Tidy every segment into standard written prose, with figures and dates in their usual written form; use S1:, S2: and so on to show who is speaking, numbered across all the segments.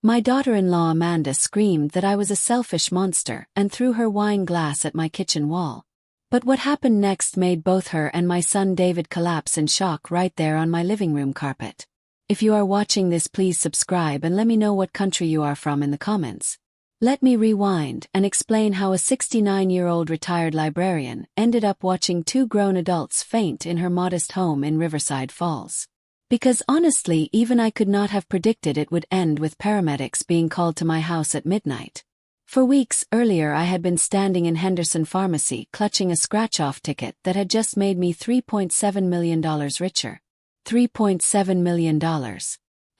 S1: My daughter-in-law Amanda screamed that I was a selfish monster and threw her wine glass at my kitchen wall. But what happened next made both her and my son David collapse in shock right there on my living room carpet. If you are watching this, please subscribe and let me know what country you are from in the comments. Let me rewind and explain how a 69-year-old retired librarian ended up watching two grown adults faint in her modest home in Riverside Falls. Because honestly, even I could not have predicted it would end with paramedics being called to my house at midnight. For weeks earlier I had been standing in Henderson Pharmacy clutching a scratch-off ticket that had just made me $3.7 million richer. $3.7 million.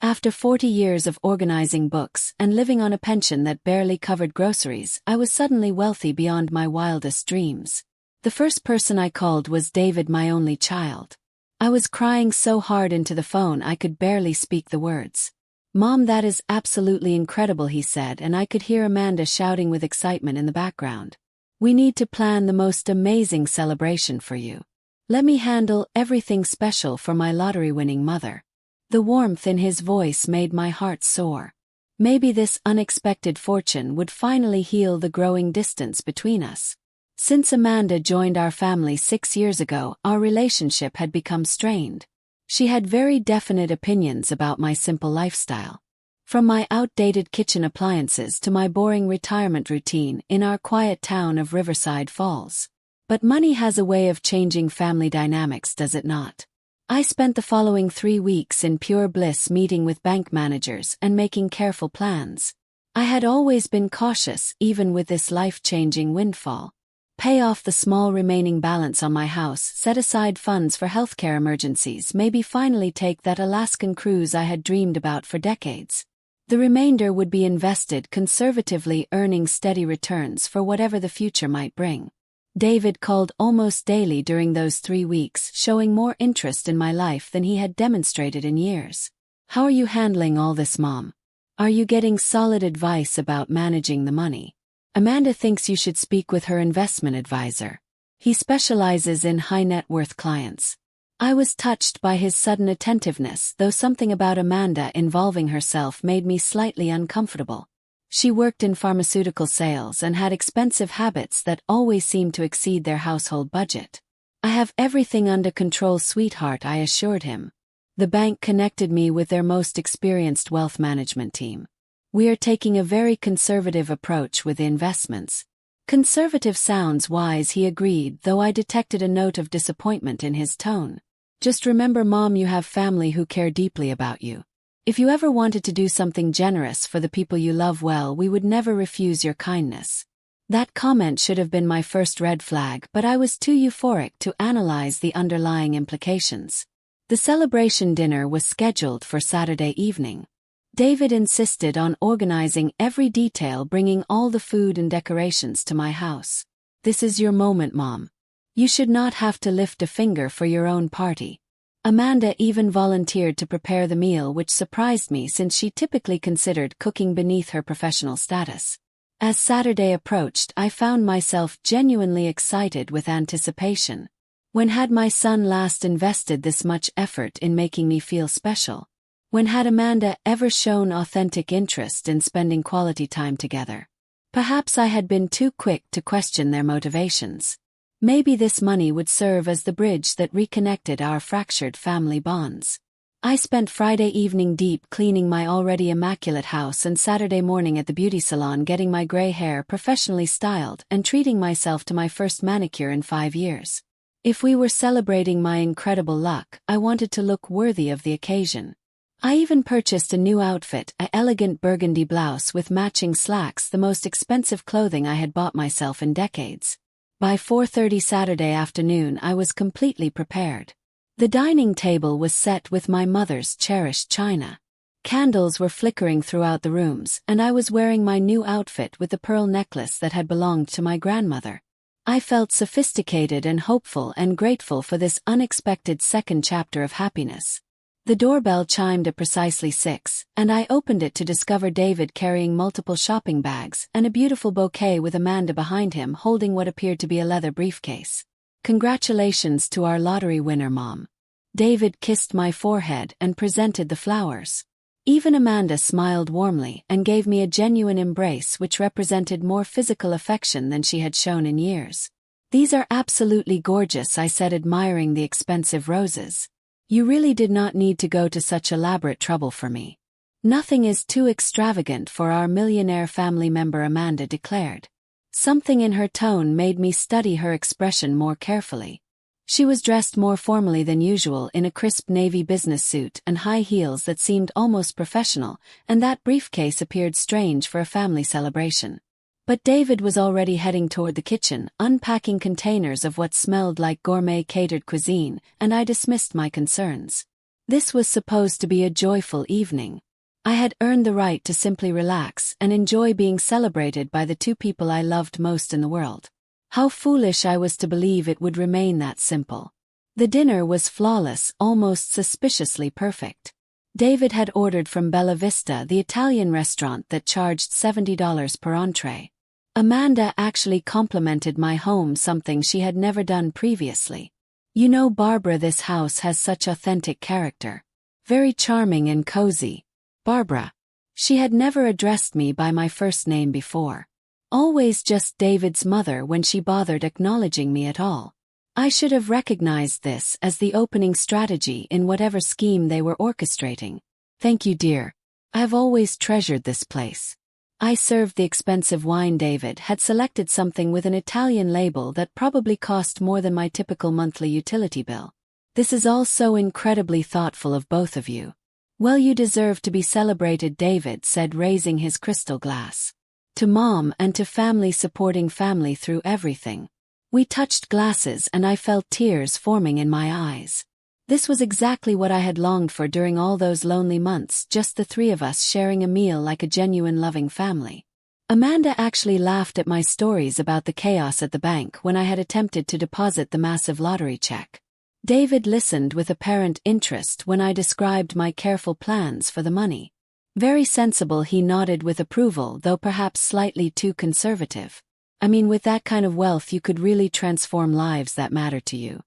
S1: After 40 years of organizing books and living on a pension that barely covered groceries, I was suddenly wealthy beyond my wildest dreams. The first person I called was David, my only child. I was crying so hard into the phone I could barely speak the words. "Mom, that is absolutely incredible," he said, and I could hear Amanda shouting with excitement in the background. "We need to plan the most amazing celebration for you. Let me handle everything special for my lottery-winning mother." The warmth in his voice made my heart soar. Maybe this unexpected fortune would finally heal the growing distance between us. Since Amanda joined our family 6 years ago, our relationship had become strained. She had very definite opinions about my simple lifestyle. From my outdated kitchen appliances to my boring retirement routine in our quiet town of Riverside Falls. But money has a way of changing family dynamics, does it not? I spent the following 3 weeks in pure bliss meeting with bank managers and making careful plans. I had always been cautious, even with this life-changing windfall. Pay off the small remaining balance on my house, set aside funds for healthcare emergencies, maybe finally take that Alaskan cruise I had dreamed about for decades. The remainder would be invested conservatively, earning steady returns for whatever the future might bring. David called almost daily during those 3 weeks, showing more interest in my life than he had demonstrated in years. "How are you handling all this, Mom? Are you getting solid advice about managing the money? Amanda thinks you should speak with her investment advisor. He specializes in high-net-worth clients." I was touched by his sudden attentiveness, though something about Amanda involving herself made me slightly uncomfortable. She worked in pharmaceutical sales and had expensive habits that always seemed to exceed their household budget. "I have everything under control, sweetheart," I assured him. The bank connected me with their most experienced wealth management team. "We are taking a very conservative approach with the investments." Conservative sounds wise, he agreed, though I detected a note of disappointment in his tone. "Just remember, Mom, you have family who care deeply about you. If you ever wanted to do something generous for the people you love, well, we would never refuse your kindness." That comment should have been my first red flag, but I was too euphoric to analyze the underlying implications. The celebration dinner was scheduled for Saturday evening. David insisted on organizing every detail, bringing all the food and decorations to my house. "This is your moment, Mom. You should not have to lift a finger for your own party." Amanda even volunteered to prepare the meal, which surprised me since she typically considered cooking beneath her professional status. As Saturday approached, I found myself genuinely excited with anticipation. When had my son last invested this much effort in making me feel special? When had Amanda ever shown authentic interest in spending quality time together? Perhaps I had been too quick to question their motivations. Maybe this money would serve as the bridge that reconnected our fractured family bonds. I spent Friday evening deep cleaning my already immaculate house and Saturday morning at the beauty salon getting my gray hair professionally styled and treating myself to my first manicure in 5 years. If we were celebrating my incredible luck, I wanted to look worthy of the occasion. I even purchased a new outfit, an elegant burgundy blouse with matching slacks, the most expensive clothing I had bought myself in decades. By 4:30 Saturday afternoon I was completely prepared. The dining table was set with my mother's cherished china. Candles were flickering throughout the rooms, and I was wearing my new outfit with the pearl necklace that had belonged to my grandmother. I felt sophisticated and hopeful and grateful for this unexpected second chapter of happiness. The doorbell chimed at precisely 6, and I opened it to discover David carrying multiple shopping bags and a beautiful bouquet with Amanda behind him holding what appeared to be a leather briefcase. "Congratulations to our lottery winner, Mom." David kissed my forehead and presented the flowers. Even Amanda smiled warmly and gave me a genuine embrace which represented more physical affection than she had shown in years. "These are absolutely gorgeous," I said, admiring the expensive roses. "You really did not need to go to such elaborate trouble for me." "Nothing is too extravagant for our millionaire family member," Amanda declared. Something in her tone made me study her expression more carefully. She was dressed more formally than usual in a crisp navy business suit and high heels that seemed almost professional, and that briefcase appeared strange for a family celebration. But David was already heading toward the kitchen, unpacking containers of what smelled like gourmet catered cuisine, and I dismissed my concerns. This was supposed to be a joyful evening. I had earned the right to simply relax and enjoy being celebrated by the two people I loved most in the world. How foolish I was to believe it would remain that simple. The dinner was flawless, almost suspiciously perfect. David had ordered from Bella Vista, the Italian restaurant that charged $70 per entree. Amanda actually complimented my home, something she had never done previously. "You know, Barbara, this house has such authentic character. Very charming and cozy." Barbara. She had never addressed me by my first name before. Always just David's mother when she bothered acknowledging me at all. I should have recognized this as the opening strategy in whatever scheme they were orchestrating. "Thank you, dear. I've always treasured this place." I served the expensive wine. David had selected something with an Italian label that probably cost more than my typical monthly utility bill. "This is all so incredibly thoughtful of both of you." "Well, you deserve to be celebrated," David said, raising his crystal glass. "To Mom and to family supporting family through everything." We touched glasses and I felt tears forming in my eyes. This was exactly what I had longed for during all those lonely months, just the three of us sharing a meal like a genuine loving family. Amanda actually laughed at my stories about the chaos at the bank when I had attempted to deposit the massive lottery check. David listened with apparent interest when I described my careful plans for the money. Very sensible, he nodded with approval, though perhaps slightly too conservative. "I mean, with that kind of wealth you could really transform lives that matter to you."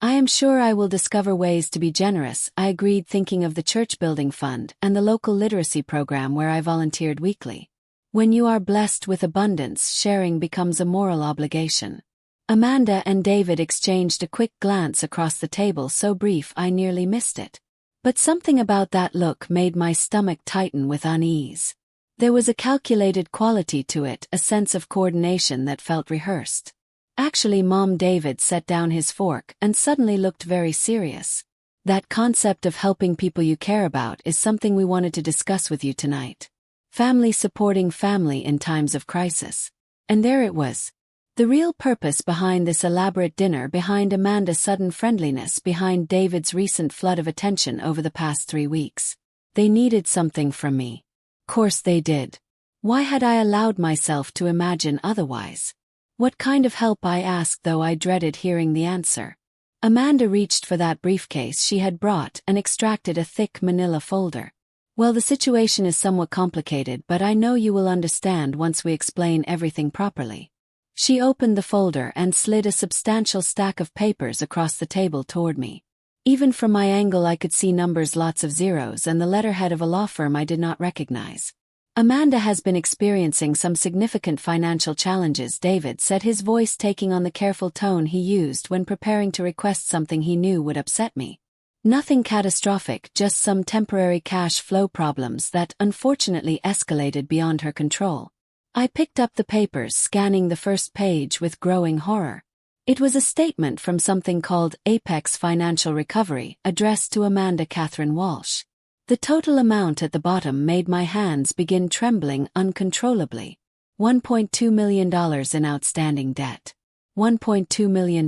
S1: "I am sure I will discover ways to be generous," I agreed, thinking of the church building fund and the local literacy program where I volunteered weekly. When you are blessed with abundance, sharing becomes a moral obligation. Amanda and David exchanged a quick glance across the table, so brief I nearly missed it. But something about that look made my stomach tighten with unease. There was a calculated quality to it, a sense of coordination that felt rehearsed. "Actually, Mom," David set down his fork and suddenly looked very serious. "That concept of helping people you care about is something we wanted to discuss with you tonight. Family supporting family in times of crisis." And there it was. The real purpose behind this elaborate dinner, behind Amanda's sudden friendliness, behind David's recent flood of attention over the past 3 weeks. They needed something from me. Course they did. Why had I allowed myself to imagine otherwise? What kind of help, I asked, though I dreaded hearing the answer. Amanda reached for that briefcase she had brought and extracted a thick manila folder. "Well, the situation is somewhat complicated, but I know you will understand once we explain everything properly." She opened the folder and slid a substantial stack of papers across the table toward me. Even from my angle I could see numbers, lots of zeros, and the letterhead of a law firm I did not recognize. "Amanda has been experiencing some significant financial challenges," David said, his voice taking on the careful tone he used when preparing to request something he knew would upset me. "Nothing catastrophic, just some temporary cash flow problems that unfortunately escalated beyond her control." I picked up the papers, scanning the first page with growing horror. It was a statement from something called Apex Financial Recovery, addressed to Amanda Catherine Walsh. The total amount at the bottom made my hands begin trembling uncontrollably. $1.2 million in outstanding debt. $1.2 million.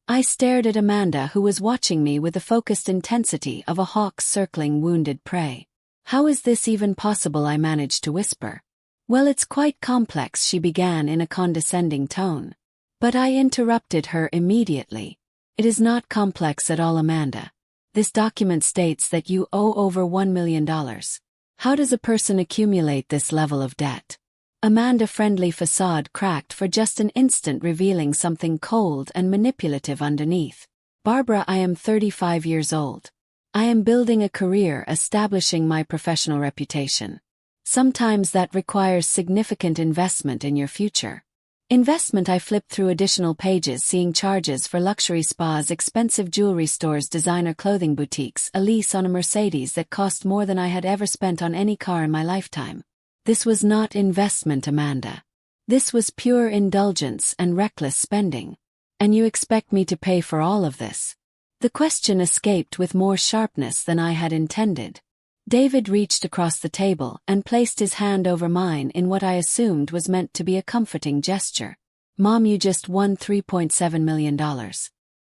S1: I stared at Amanda, who was watching me with the focused intensity of a hawk circling wounded prey. "How is this even possible?" I managed to whisper. "Well, it's quite complex," she began in a condescending tone. But I interrupted her immediately. "It is not complex at all, Amanda. This document states that you owe over $1 million. How does a person accumulate this level of debt?" Amanda's friendly facade cracked for just an instant, revealing something cold and manipulative underneath. "Barbara, I am 35 years old. I am building a career, establishing my professional reputation. Sometimes that requires significant investment in your future. Investment. I flipped through additional pages, seeing charges for luxury spas, expensive jewelry stores, designer clothing boutiques, a lease on a Mercedes that cost more than I had ever spent on any car in my lifetime. This was not investment, Amanda. This was pure indulgence and reckless spending. And you expect me to pay for all of this? The question escaped with more sharpness than I had intended. David reached across the table and placed his hand over mine in what I assumed was meant to be a comforting gesture. Mom, you just won $3.7 million.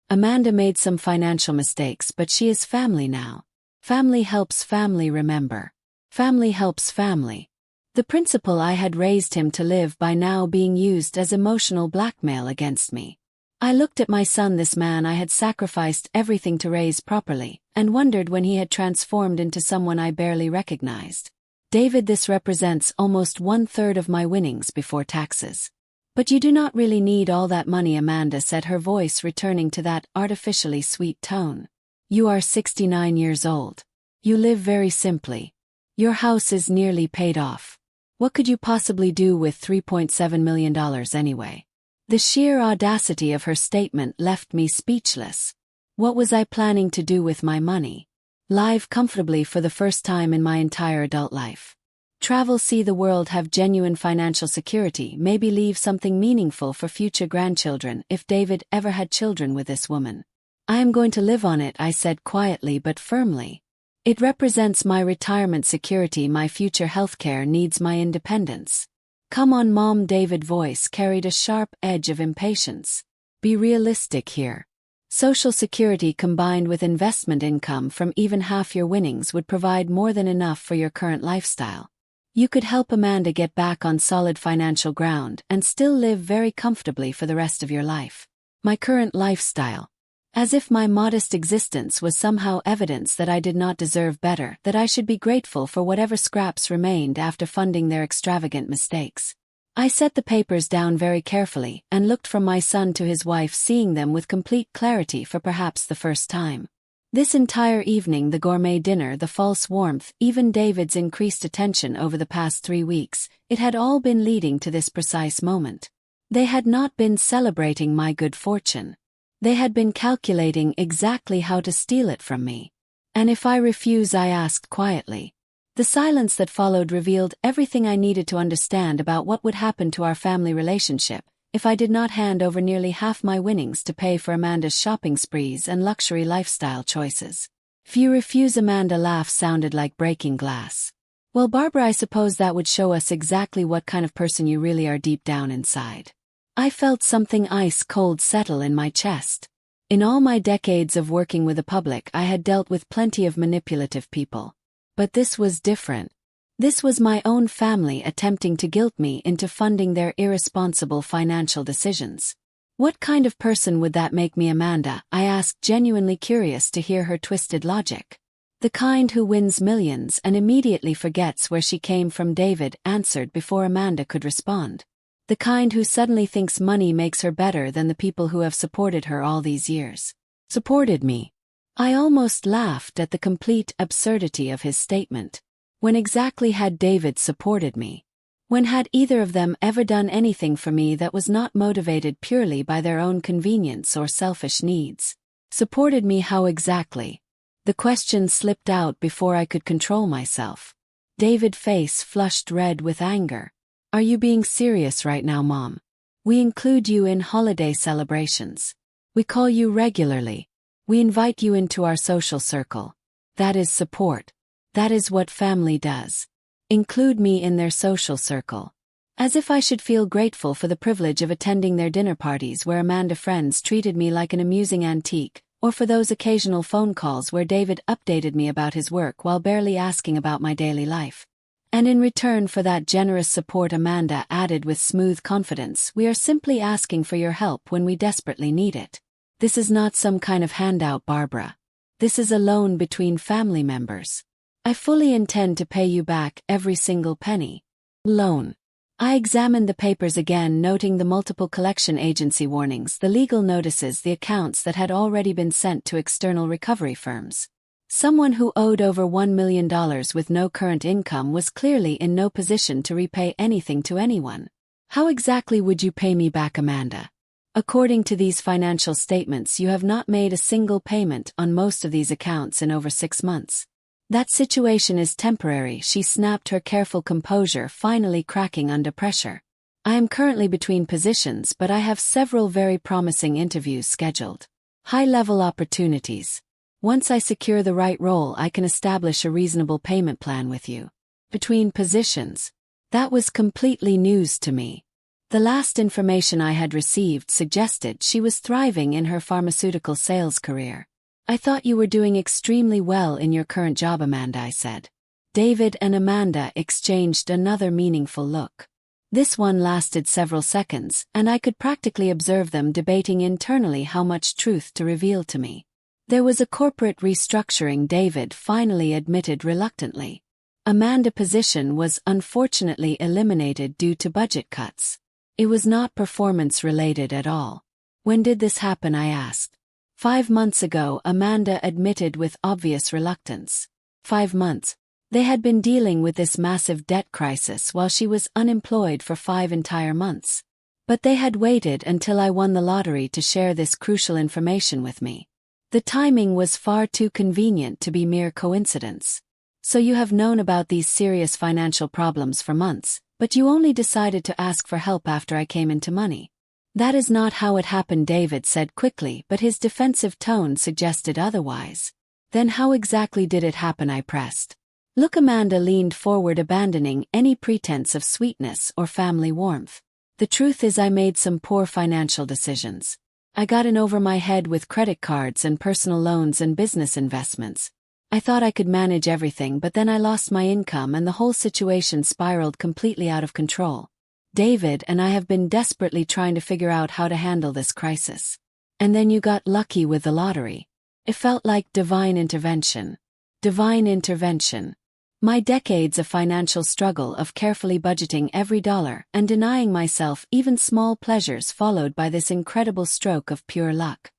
S1: Amanda made some financial mistakes, but she is family now. Family helps family remember. Family helps family. The principle I had raised him to live by now being used as emotional blackmail against me. I looked at my son, this man I had sacrificed everything to raise properly, and wondered when he had transformed into someone I barely recognized. David, this represents almost 1/3 of my winnings before taxes. But you do not really need all that money, Amanda said, her voice returning to that artificially sweet tone. You are 69 years old. You live very simply. Your house is nearly paid off. What could you possibly do with $3.7 million anyway? The sheer audacity of her statement left me speechless. What was I planning to do with my money? Live comfortably for the first time in my entire adult life. Travel, see the world, have genuine financial security, maybe leave something meaningful for future grandchildren if David ever had children with this woman. I am going to live on it, I said quietly but firmly. It represents my retirement security, my future healthcare needs, my independence. Come on, Mom. David's voice carried a sharp edge of impatience. Be realistic here. Social Security combined with investment income from even half your winnings would provide more than enough for your current lifestyle. You could help Amanda get back on solid financial ground and still live very comfortably for the rest of your life. My current lifestyle. As if my modest existence was somehow evidence that I did not deserve better, that I should be grateful for whatever scraps remained after funding their extravagant mistakes. I set the papers down very carefully and looked from my son to his wife, seeing them with complete clarity for perhaps the first time. This entire evening, the gourmet dinner, the false warmth, even David's increased attention over the past 3 weeks, it had all been leading to this precise moment. They had not been celebrating my good fortune. They had been calculating exactly how to steal it from me. And if I refuse, I asked quietly. The silence that followed revealed everything I needed to understand about what would happen to our family relationship if I did not hand over nearly half my winnings to pay for Amanda's shopping sprees and luxury lifestyle choices. If you refuse, Amanda's laugh sounded like breaking glass. Well, Barbara, I suppose that would show us exactly what kind of person you really are deep down inside. I felt something ice cold settle in my chest. In all my decades of working with the public, I had dealt with plenty of manipulative people. But this was different. This was my own family attempting to guilt me into funding their irresponsible financial decisions. What kind of person would that make me, Amanda? I asked, genuinely curious to hear her twisted logic. The kind who wins millions and immediately forgets where she came from, David answered before Amanda could respond. The kind who suddenly thinks money makes her better than the people who have supported her all these years. Supported me. I almost laughed at the complete absurdity of his statement. When exactly had David supported me? When had either of them ever done anything for me that was not motivated purely by their own convenience or selfish needs? Supported me how exactly? The question slipped out before I could control myself. David's face flushed red with anger. Are you being serious right now, Mom? We include you in holiday celebrations. We call you regularly. We invite you into our social circle. That is support. That is what family does. Include me in their social circle. As if I should feel grateful for the privilege of attending their dinner parties where Amanda friends treated me like an amusing antique, or for those occasional phone calls where David updated me about his work while barely asking about my daily life. And in return for that generous support, Amanda added with smooth confidence, we are simply asking for your help when we desperately need it. This is not some kind of handout, Barbara. This is a loan between family members. I fully intend to pay you back every single penny. Loan. I examined the papers again, noting the multiple collection agency warnings, the legal notices, the accounts that had already been sent to external recovery firms. Someone who owed over $1 million with no current income was clearly in no position to repay anything to anyone. How exactly would you pay me back, Amanda? According to these financial statements, you have not made a single payment on most of these accounts in over 6 months. That situation is temporary, she snapped, her careful composure finally cracking under pressure. I am currently between positions, but I have several very promising interviews scheduled. High-level opportunities. Once I secure the right role, I can establish a reasonable payment plan with you. Between positions. That was completely news to me. The last information I had received suggested she was thriving in her pharmaceutical sales career. I thought you were doing extremely well in your current job, Amanda, I said. David and Amanda exchanged another meaningful look. This one lasted several seconds, and I could practically observe them debating internally how much truth to reveal to me. There was a corporate restructuring, David finally admitted reluctantly. Amanda's position was unfortunately eliminated due to budget cuts. It was not performance-related at all. When did this happen, I asked. 5 months ago, Amanda admitted with obvious reluctance. 5 months. They had been dealing with this massive debt crisis while she was unemployed for 5 entire months. But they had waited until I won the lottery to share this crucial information with me. The timing was far too convenient to be mere coincidence. So you have known about these serious financial problems for months, but you only decided to ask for help after I came into money. That is not how it happened, David said quickly, but his defensive tone suggested otherwise. Then how exactly did it happen, I pressed. Look, Amanda leaned forward, abandoning any pretense of sweetness or family warmth. The truth is, I made some poor financial decisions. I got in over my head with credit cards and personal loans and business investments. I thought I could manage everything, but then I lost my income and the whole situation spiraled completely out of control. David and I have been desperately trying to figure out how to handle this crisis. And then you got lucky with the lottery. It felt like divine intervention. Divine intervention. My decades of financial struggle, of carefully budgeting every dollar and denying myself even small pleasures, followed by this incredible stroke of pure luck.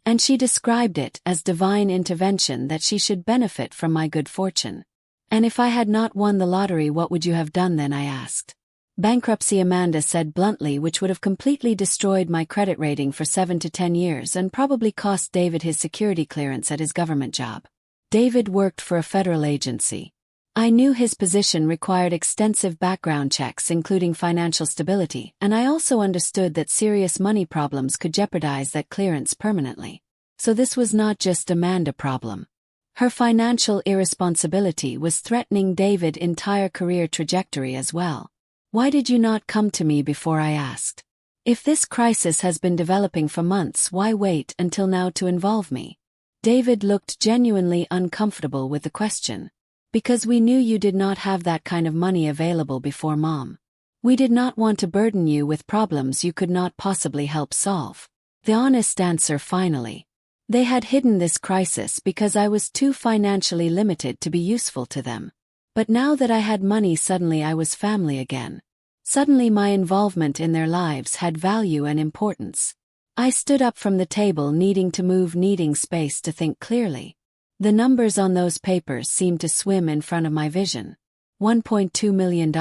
S1: And she described it as divine intervention, that she should benefit from my good fortune. And if I had not won the lottery, what would you have done then, I asked. Bankruptcy, Amanda said bluntly, which would have completely destroyed my credit rating for 7 to 10 years and probably cost David his security clearance at his government job. David worked for a federal agency. I knew his position required extensive background checks, including financial stability, and I also understood that serious money problems could jeopardize that clearance permanently. So this was not just Amanda's problem. Her financial irresponsibility was threatening David's entire career trajectory as well. Why did you not come to me before, I asked. If this crisis has been developing for months, why wait until now to involve me? David looked genuinely uncomfortable with the question. Because we knew you did not have that kind of money available before, Mom. We did not want to burden you with problems you could not possibly help solve. The honest answer finally. They had hidden this crisis because I was too financially limited to be useful to them. But now that I had money, suddenly I was family again. Suddenly my involvement in their lives had value and importance. I stood up from the table, needing to move, needing space to think clearly. The numbers on those papers seemed to swim in front of my vision. $1.2 million.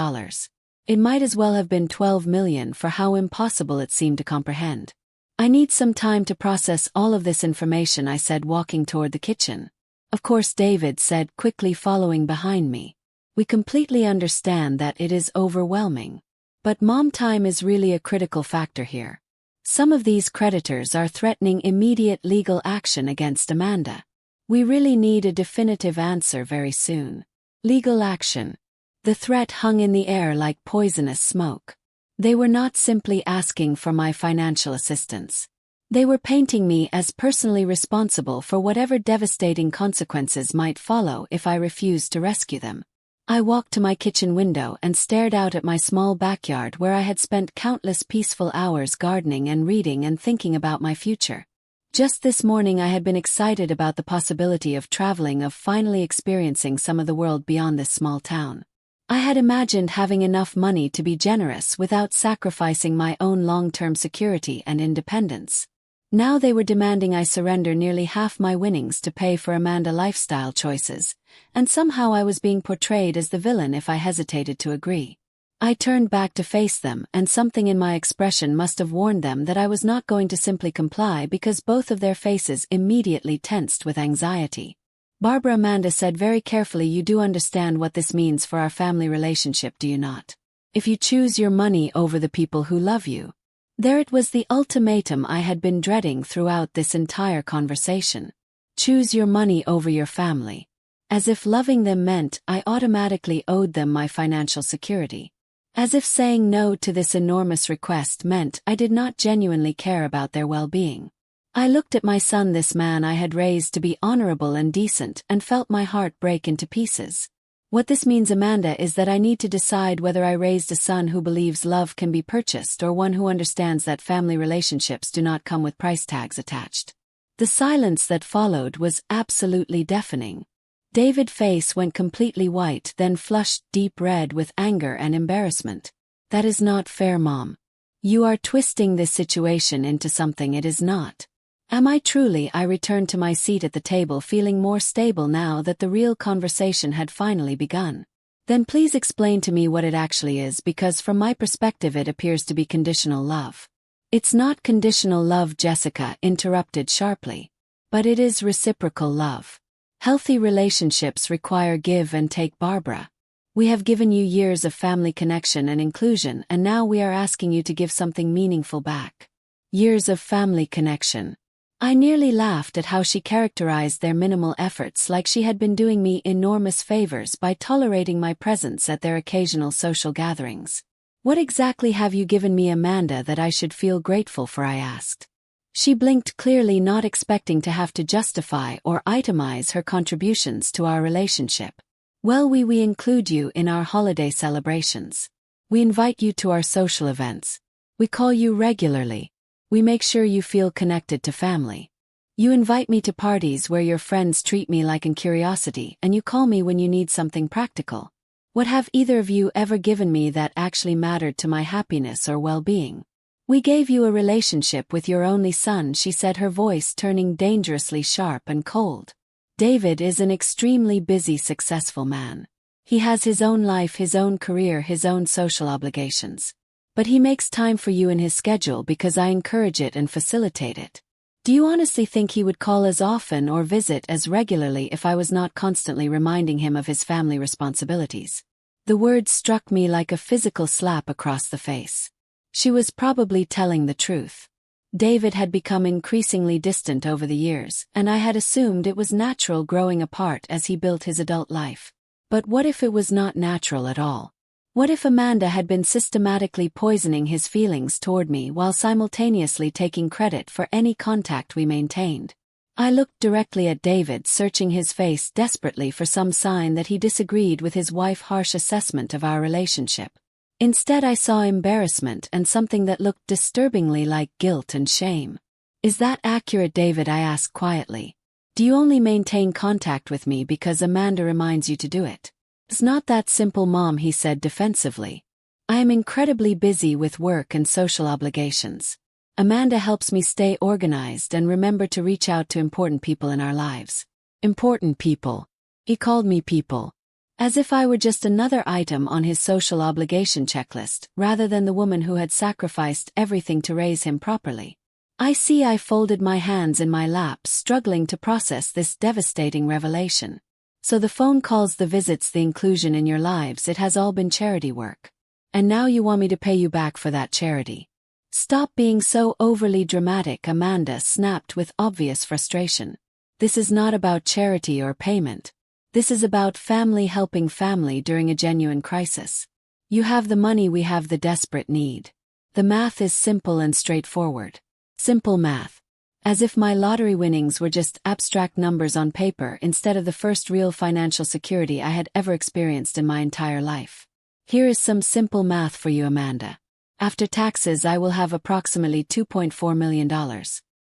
S1: It might as well have been $12 million for how impossible it seemed to comprehend. I need some time to process all of this information, I said, walking toward the kitchen. Of course, David said, quickly following behind me. We completely understand that it is overwhelming. But Mom, time is really a critical factor here. Some of these creditors are threatening immediate legal action against Amanda. We really need a definitive answer very soon. Legal action. The threat hung in the air like poisonous smoke. They were not simply asking for my financial assistance. They were painting me as personally responsible for whatever devastating consequences might follow if I refused to rescue them. I walked to my kitchen window and stared out at my small backyard where I had spent countless peaceful hours gardening and reading and thinking about my future. Just this morning I had been excited about the possibility of traveling, of finally experiencing some of the world beyond this small town. I had imagined having enough money to be generous without sacrificing my own long-term security and independence. Now they were demanding I surrender nearly half my winnings to pay for Amanda lifestyle choices, and somehow I was being portrayed as the villain if I hesitated to agree. I turned back to face them, and something in my expression must have warned them that I was not going to simply comply, because both of their faces immediately tensed with anxiety. Barbara, Amanda said very carefully, "You do understand what this means for our family relationship, do you not? If you choose your money over the people who love you." There it was, the ultimatum I had been dreading throughout this entire conversation. Choose your money over your family. As if loving them meant I automatically owed them my financial security. As if saying no to this enormous request meant I did not genuinely care about their well-being. I looked at my son, this man I had raised to be honorable and decent, and felt my heart break into pieces. What this means, Amanda, is that I need to decide whether I raised a son who believes love can be purchased, or one who understands that family relationships do not come with price tags attached. The silence that followed was absolutely deafening. David's face went completely white, then flushed deep red with anger and embarrassment. "That is not fair, Mom. You are twisting this situation into something it is not." Am I truly? I returned to my seat at the table, feeling more stable now that the real conversation had finally begun. "Then please explain to me what it actually is, because from my perspective it appears to be conditional love." "It's not conditional love," Jessica interrupted sharply. "But it is reciprocal love. Healthy relationships require give and take, Barbara. We have given you years of family connection and inclusion, and now we are asking you to give something meaningful back." Years of family connection. I nearly laughed at how she characterized their minimal efforts, like she had been doing me enormous favors by tolerating my presence at their occasional social gatherings. "What exactly have you given me, Amanda, that I should feel grateful for?" I asked. She blinked, clearly not expecting to have to justify or itemize her contributions to our relationship. "Well, we include you in our holiday celebrations. We invite you to our social events. We call you regularly. We make sure you feel connected to family. You invite me to parties where your friends treat me like a curiosity, and you call me when you need something practical. What have either of you ever given me that actually mattered to my happiness or well-being? We gave you a relationship with your only son," she said, her voice turning dangerously sharp and cold. "David is an extremely busy, successful man. He has his own life, his own career, his own social obligations. But he makes time for you in his schedule because I encourage it and facilitate it. Do you honestly think he would call as often or visit as regularly if I was not constantly reminding him of his family responsibilities?" The words struck me like a physical slap across the face. She was probably telling the truth. David had become increasingly distant over the years, and I had assumed it was natural growing apart as he built his adult life. But what if it was not natural at all? What if Amanda had been systematically poisoning his feelings toward me while simultaneously taking credit for any contact we maintained? I looked directly at David, searching his face desperately for some sign that he disagreed with his wife's harsh assessment of our relationship. Instead, I saw embarrassment and something that looked disturbingly like guilt and shame. "Is that accurate, David?" I asked quietly. "Do you only maintain contact with me because Amanda reminds you to do it?" "It's not that simple, Mom," he said defensively. "I am incredibly busy with work and social obligations. Amanda helps me stay organized and remember to reach out to important people in our lives." Important people. He called me people. As if I were just another item on his social obligation checklist, rather than the woman who had sacrificed everything to raise him properly. I folded my hands in my lap, struggling to process this devastating revelation. "So the phone calls, the visits, the inclusion in your lives, it has all been charity work. And now you want me to pay you back for that charity?" "Stop being so overly dramatic," Amanda snapped with obvious frustration. "This is not about charity or payment. This is about family helping family during a genuine crisis. You have the money, we have the desperate need. The math is simple and straightforward." Simple math. As if my lottery winnings were just abstract numbers on paper instead of the first real financial security I had ever experienced in my entire life. "Here is some simple math for you, Amanda. After taxes, I will have approximately $2.4 million.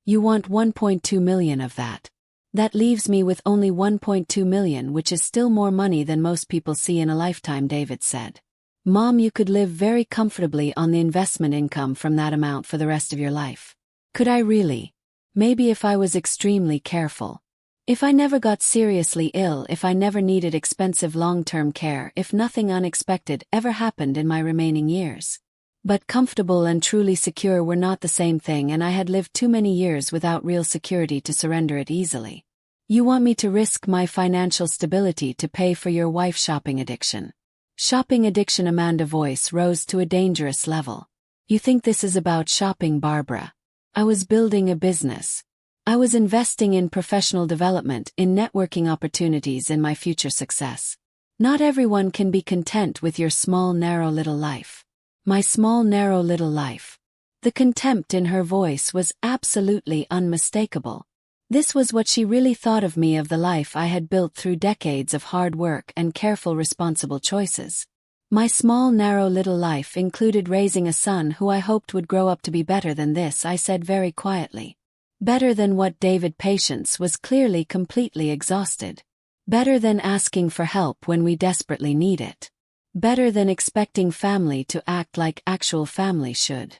S1: You want $1.2 million of that. That leaves me with only $1.2 million, which is still more money than most people see in a lifetime," David said. "Mom, you could live very comfortably on the investment income from that amount for the rest of your life." Could I really? Maybe if I was extremely careful. If I never got seriously ill, if I never needed expensive long-term care, if nothing unexpected ever happened in my remaining years. But comfortable and truly secure were not the same thing, and I had lived too many years without real security to surrender it easily. You want me to risk my financial stability to pay for your wife's shopping addiction? Shopping addiction? Amanda's voice rose to a dangerous level. You think this is about shopping, Barbara? I was building a business. I was investing in professional development, in networking opportunities, in my future success. Not everyone can be content with your small, narrow little life. My small, narrow little life. The contempt in her voice was absolutely unmistakable. This was what she really thought of me, of the life I had built through decades of hard work and careful, responsible choices. My small, narrow little life included raising a son who I hoped would grow up to be better than this, I said very quietly. Better than what David? Patience was clearly completely exhausted. Better than asking for help when we desperately need it. Better than expecting family to act like actual family should.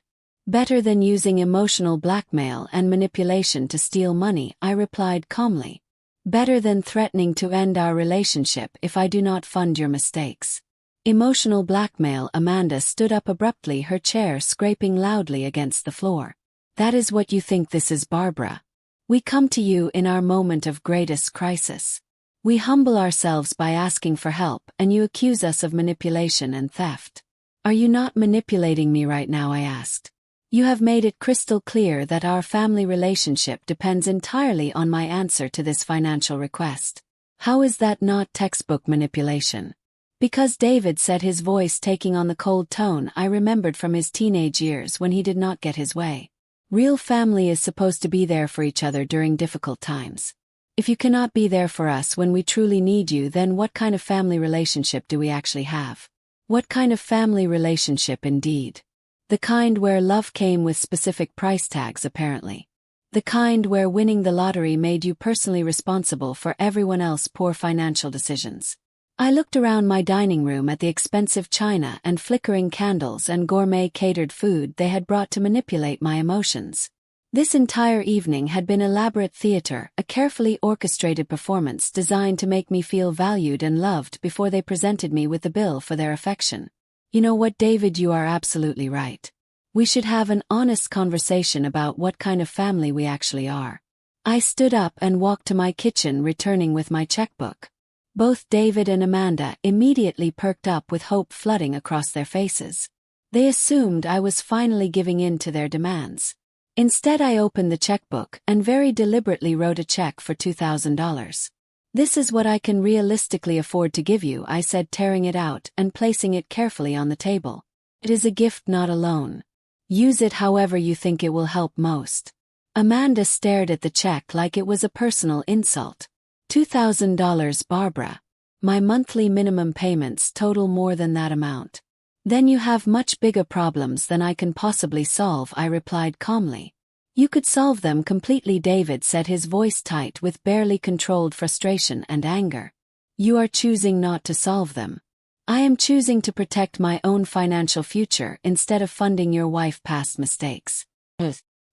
S1: Better than using emotional blackmail and manipulation to steal money, I replied calmly. Better than threatening to end our relationship if I do not fund your mistakes. Emotional blackmail? Amanda stood up abruptly, her chair scraping loudly against the floor. That is what you think this is, Barbara. We come to you in our moment of greatest crisis. We humble ourselves by asking for help, and you accuse us of manipulation and theft. Are you not manipulating me right now? I asked. You have made it crystal clear that our family relationship depends entirely on my answer to this financial request. How is that not textbook manipulation? Because David said, his voice taking on the cold tone I remembered from his teenage years when he did not get his way. Real family is supposed to be there for each other during difficult times. If you cannot be there for us when we truly need you, then what kind of family relationship do we actually have? What kind of family relationship indeed? The kind where love came with specific price tags, apparently. The kind where winning the lottery made you personally responsible for everyone else's poor financial decisions. I looked around my dining room at the expensive china and flickering candles and gourmet catered food they had brought to manipulate my emotions. This entire evening had been elaborate theater, a carefully orchestrated performance designed to make me feel valued and loved before they presented me with the bill for their affection. You know what, David, you are absolutely right. We should have an honest conversation about what kind of family we actually are. I stood up and walked to my kitchen, returning with my checkbook. Both David and Amanda immediately perked up with hope flooding across their faces. They assumed I was finally giving in to their demands. Instead, I opened the checkbook and very deliberately wrote a check for $2,000. This is what I can realistically afford to give you, I said, tearing it out and placing it carefully on the table. It is a gift, not a loan. Use it however you think it will help most. Amanda stared at the check like it was a personal insult. $2,000, Barbara. My monthly minimum payments total more than that amount. Then you have much bigger problems than I can possibly solve, I replied calmly. You could solve them completely, David said, his voice tight with barely controlled frustration and anger. You are choosing not to solve them. I am choosing to protect my own financial future instead of funding your wife's past mistakes.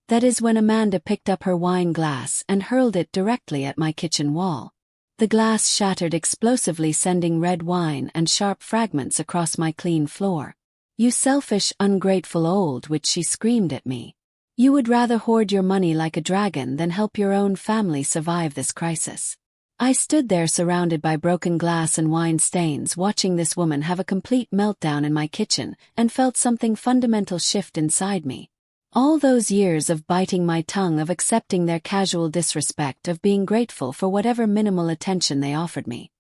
S1: That is when Amanda picked up her wine glass and hurled it directly at my kitchen wall. The glass shattered explosively, sending red wine and sharp fragments across my clean floor. You selfish, ungrateful old witch, she screamed at me. You would rather hoard your money like a dragon than help your own family survive this crisis. I stood there surrounded by broken glass and wine stains, watching this woman have a complete meltdown in my kitchen, and felt something fundamental shift inside me. All those years of biting my tongue, of accepting their casual disrespect, of being grateful for whatever minimal attention they offered me.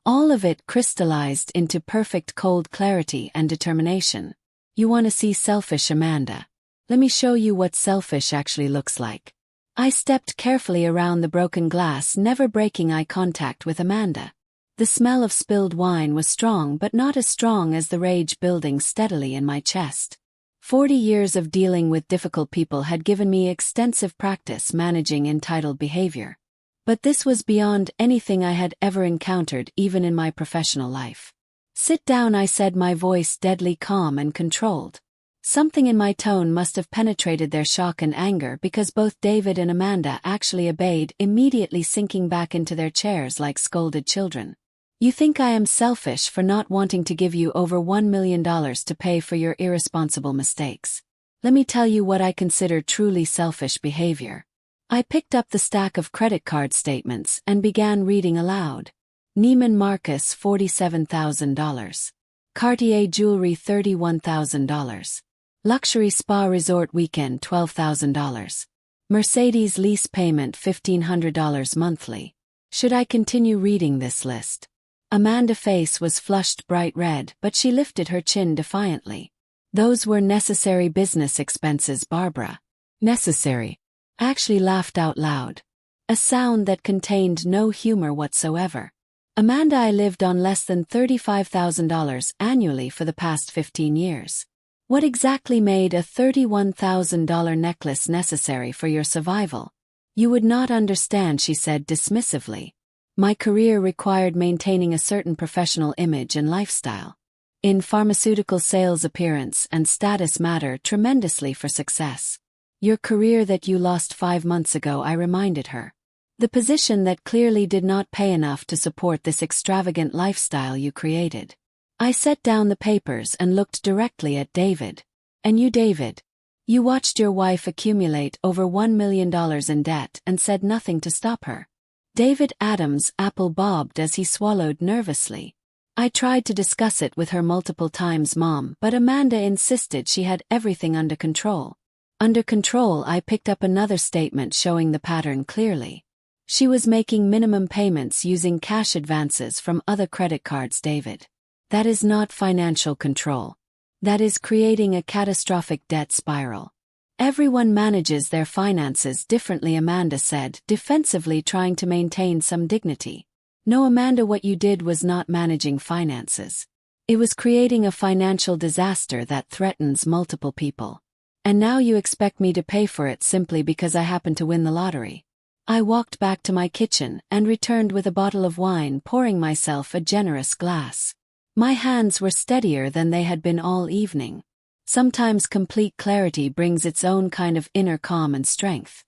S1: All of it crystallized into perfect cold clarity and determination. You want to see selfish, Amanda? Let me show you what selfish actually looks like. I stepped carefully around the broken glass, never breaking eye contact with Amanda. The smell of spilled wine was strong, but not as strong as the rage building steadily in my chest. 40 years of dealing with difficult people had given me extensive practice managing entitled behavior. But this was beyond anything I had ever encountered, even in my professional life. Sit down, I said, my voice deadly calm and controlled. Something in my tone must have penetrated their shock and anger because both David and Amanda actually obeyed, immediately sinking back into their chairs like scolded children. You think I am selfish for not wanting to give you over $1 million to pay for your irresponsible mistakes. Let me tell you what I consider truly selfish behavior. I picked up the stack of credit card statements and began reading aloud. Neiman Marcus $47,000. Cartier jewelry $31,000. Luxury spa resort weekend $12,000. Mercedes lease payment $1,500 monthly. Should I continue reading this list? Amanda's face was flushed bright red, but she lifted her chin defiantly. Those were necessary business expenses, Barbara. Necessary. I actually laughed out loud. A sound that contained no humor whatsoever. Amanda, I lived on less than $35,000 annually for the past 15 years. What exactly made a $31,000 necklace necessary for your survival? You would not understand, she said dismissively. My career required maintaining a certain professional image and lifestyle. In pharmaceutical sales, appearance and status matter tremendously for success. Your career that you lost 5 months ago, I reminded her. The position that clearly did not pay enough to support this extravagant lifestyle you created. I set down the papers and looked directly at David. And you, David? You watched your wife accumulate over $1 million in debt and said nothing to stop her. David Adams' apple bobbed as he swallowed nervously. I tried to discuss it with her multiple times, Mom, but Amanda insisted she had everything under control. Under control, I picked up another statement showing the pattern clearly. She was making minimum payments using cash advances from other credit cards, David. That is not financial control. That is creating a catastrophic debt spiral. Everyone manages their finances differently, Amanda said, defensively trying to maintain some dignity. No, Amanda, what you did was not managing finances. It was creating a financial disaster that threatens multiple people. And now you expect me to pay for it simply because I happen to win the lottery. I walked back to my kitchen and returned with a bottle of wine, pouring myself a generous glass. My hands were steadier than they had been all evening. Sometimes complete clarity brings its own kind of inner calm and strength.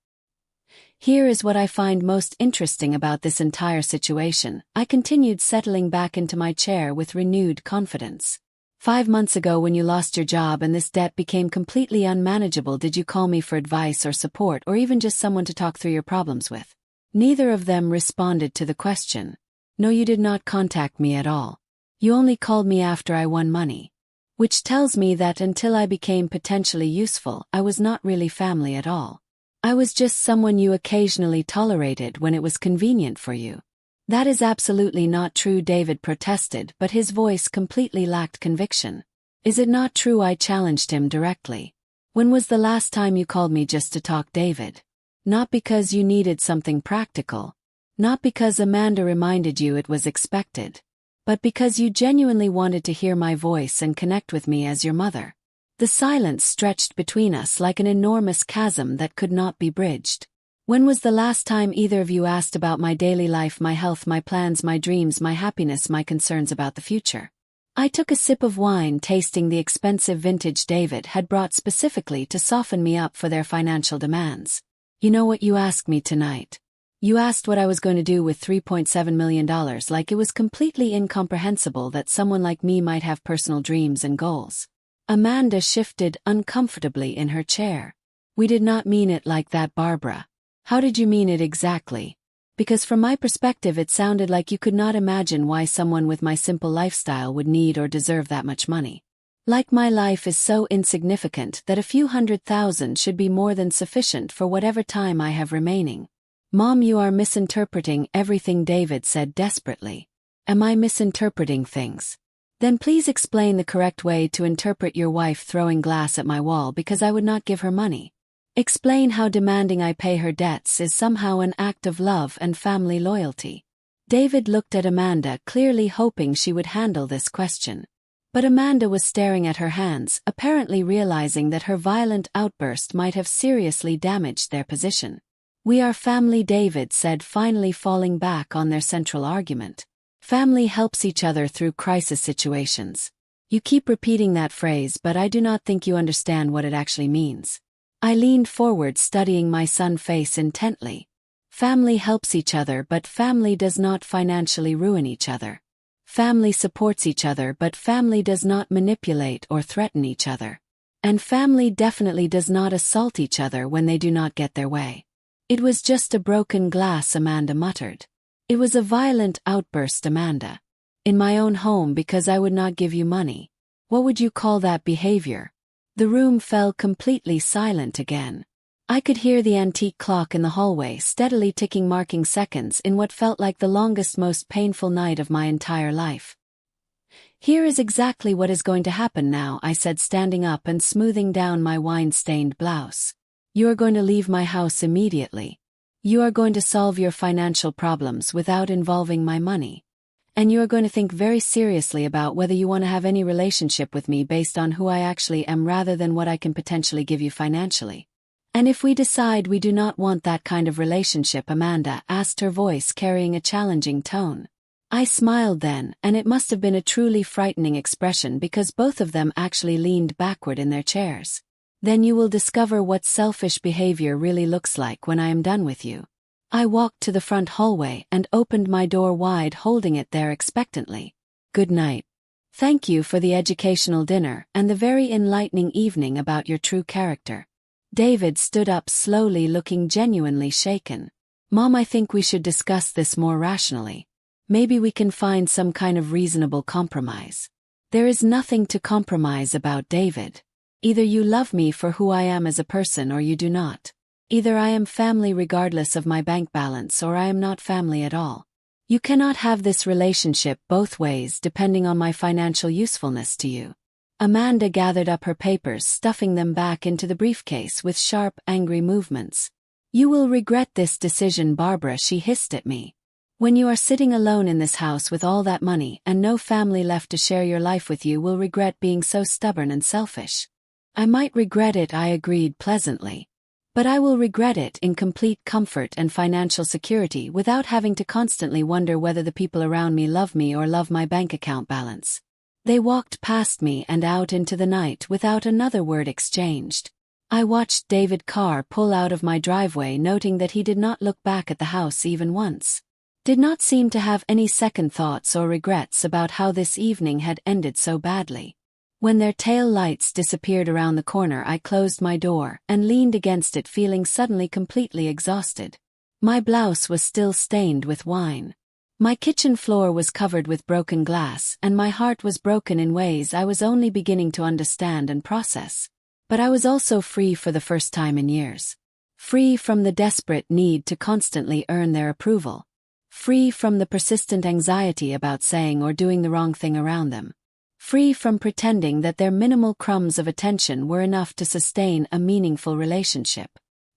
S1: Here is what I find most interesting about this entire situation, I continued, settling back into my chair with renewed confidence. 5 months ago, when you lost your job and this debt became completely unmanageable, did you call me for advice or support, or even just someone to talk through your problems with? Neither of them responded to the question. No, you did not contact me at all. You only called me after I won money. Which tells me that until I became potentially useful, I was not really family at all. I was just someone you occasionally tolerated when it was convenient for you. That is absolutely not true, David protested, but his voice completely lacked conviction. Is it not true? I challenged him directly. When was the last time you called me just to talk, David? Not because you needed something practical. Not because Amanda reminded you it was expected. But because you genuinely wanted to hear my voice and connect with me as your mother. The silence stretched between us like an enormous chasm that could not be bridged. When was the last time either of you asked about my daily life, my health, my plans, my dreams, my happiness, my concerns about the future? I took a sip of wine, tasting the expensive vintage David had brought specifically to soften me up for their financial demands. You know what you asked me tonight? You asked what I was going to do with $3.7 million, like it was completely incomprehensible that someone like me might have personal dreams and goals. Amanda shifted uncomfortably in her chair. We did not mean it like that, Barbara. How did you mean it exactly? Because from my perspective it sounded like you could not imagine why someone with my simple lifestyle would need or deserve that much money. Like my life is so insignificant that a few $100,000 should be more than sufficient for whatever time I have remaining. Mom, you are misinterpreting everything, David said desperately. Am I misinterpreting things? Then please explain the correct way to interpret your wife throwing glass at my wall because I would not give her money. Explain how demanding I pay her debts is somehow an act of love and family loyalty. David looked at Amanda, clearly hoping she would handle this question. But Amanda was staring at her hands, apparently realizing that her violent outburst might have seriously damaged their position. We are family, David said, finally falling back on their central argument. Family helps each other through crisis situations. You keep repeating that phrase, but I do not think you understand what it actually means. I leaned forward, studying my son's face intently. Family helps each other, but family does not financially ruin each other. Family supports each other, but family does not manipulate or threaten each other. And family definitely does not assault each other when they do not get their way. It was just a broken glass, Amanda muttered. It was a violent outburst, Amanda. In my own home because I would not give you money. What would you call that behavior? The room fell completely silent again. I could hear the antique clock in the hallway steadily ticking, marking seconds in what felt like the longest, most painful night of my entire life. Here is exactly what is going to happen now, I said, standing up and smoothing down my wine-stained blouse. You are going to leave my house immediately. You are going to solve your financial problems without involving my money. And you are going to think very seriously about whether you want to have any relationship with me based on who I actually am rather than what I can potentially give you financially. And if we decide we do not want that kind of relationship, Amanda asked, her voice carrying a challenging tone. I smiled then, and it must have been a truly frightening expression because both of them actually leaned backward in their chairs. Then you will discover what selfish behavior really looks like when I am done with you. I walked to the front hallway and opened my door wide, holding it there expectantly. Good night. Thank you for the educational dinner and the very enlightening evening about your true character. David stood up slowly, looking genuinely shaken. Mom, I think we should discuss this more rationally. Maybe we can find some kind of reasonable compromise. There is nothing to compromise about, David. Either you love me for who I am as a person or you do not. Either I am family regardless of my bank balance or I am not family at all. You cannot have this relationship both ways depending on my financial usefulness to you. Amanda gathered up her papers, stuffing them back into the briefcase with sharp, angry movements. You will regret this decision, Barbara, she hissed at me. When you are sitting alone in this house with all that money and no family left to share your life with, you will regret being so stubborn and selfish. I might regret it, I agreed pleasantly. But I will regret it in complete comfort and financial security without having to constantly wonder whether the people around me love me or love my bank account balance. They walked past me and out into the night without another word exchanged. I watched David Carr pull out of my driveway, noting that he did not look back at the house even once. Did not seem to have any second thoughts or regrets about how this evening had ended so badly. When their tail lights disappeared around the corner, I closed my door and leaned against it, feeling suddenly completely exhausted. My blouse was still stained with wine. My kitchen floor was covered with broken glass, and my heart was broken in ways I was only beginning to understand and process. But I was also free for the first time in years. Free from the desperate need to constantly earn their approval. Free from the persistent anxiety about saying or doing the wrong thing around them. Free from pretending that their minimal crumbs of attention were enough to sustain a meaningful relationship.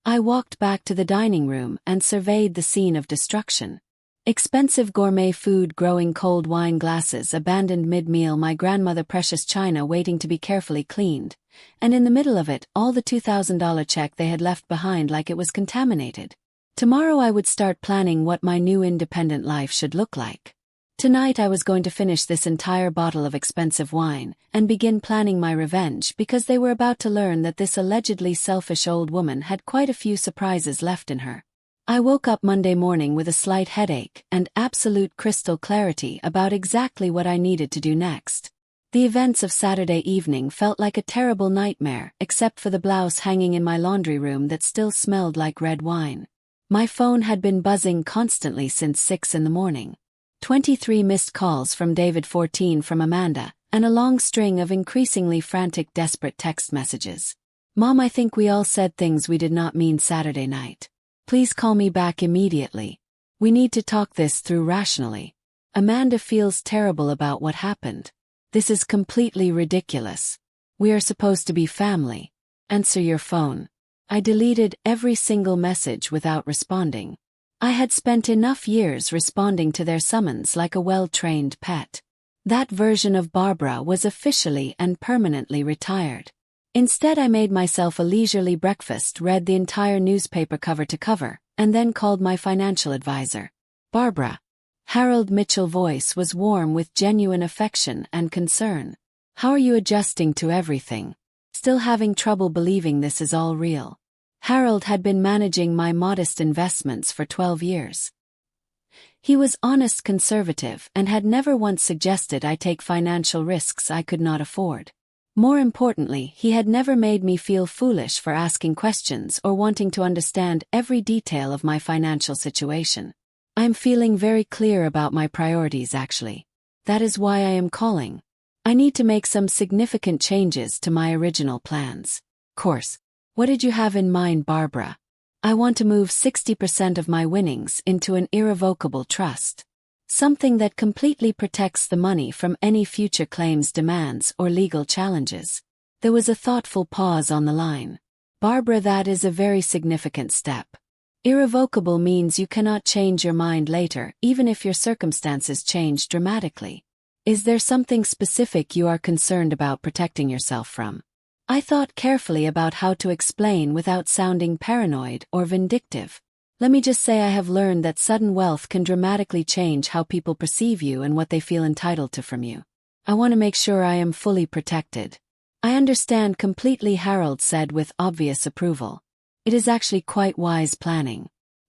S1: I walked back to the dining room and surveyed the scene of destruction. Expensive gourmet food, growing cold wine glasses abandoned mid-meal, my grandmother precious china waiting to be carefully cleaned, and in the middle of it, all the $2,000 check they had left behind like it was contaminated. Tomorrow I would start planning what my new independent life should look like. Tonight I was going to finish this entire bottle of expensive wine and begin planning my revenge because they were about to learn that this allegedly selfish old woman had quite a few surprises left in her. I woke up Monday morning with a slight headache and absolute crystal clarity about exactly what I needed to do next. The events of Saturday evening felt like a terrible nightmare except for the blouse hanging in my laundry room that still smelled like red wine. My phone had been buzzing constantly since 6 in the morning. 23 missed calls from David, 14 from Amanda, and a long string of increasingly frantic, desperate text messages. Mom, I think we all said things we did not mean Saturday night. Please call me back immediately. We need to talk this through rationally. Amanda feels terrible about what happened. This is completely ridiculous. We are supposed to be family. Answer your phone. I deleted every single message without responding. I had spent enough years responding to their summons like a well-trained pet. That version of Barbara was officially and permanently retired. Instead, I made myself a leisurely breakfast, read the entire newspaper cover to cover, and then called my financial advisor. Barbara. Harold Mitchell's voice was warm with genuine affection and concern. How are you adjusting to everything? Still having trouble believing this is all real? Harold had been managing my modest investments for 12 years. He was honest conservative and had never once suggested I take financial risks I could not afford. More importantly, he had never made me feel foolish for asking questions or wanting to understand every detail of my financial situation. I'm feeling very clear about my priorities actually. That is why I am calling. I need to make some significant changes to my original plans. Course. What did you have in mind, Barbara? I want to move 60% of my winnings into an irrevocable trust. Something that completely protects the money from any future claims, demands, or legal challenges. There was a thoughtful pause on the line. Barbara, that is a very significant step. Irrevocable means you cannot change your mind later, even if your circumstances change dramatically. Is there something specific you are concerned about protecting yourself from? I thought carefully about how to explain without sounding paranoid or vindictive. Let me just say I have learned that sudden wealth can dramatically change how people perceive you and what they feel entitled to from you. I want to make sure I am fully protected. I understand completely, Harold said with obvious approval. It is actually quite wise planning.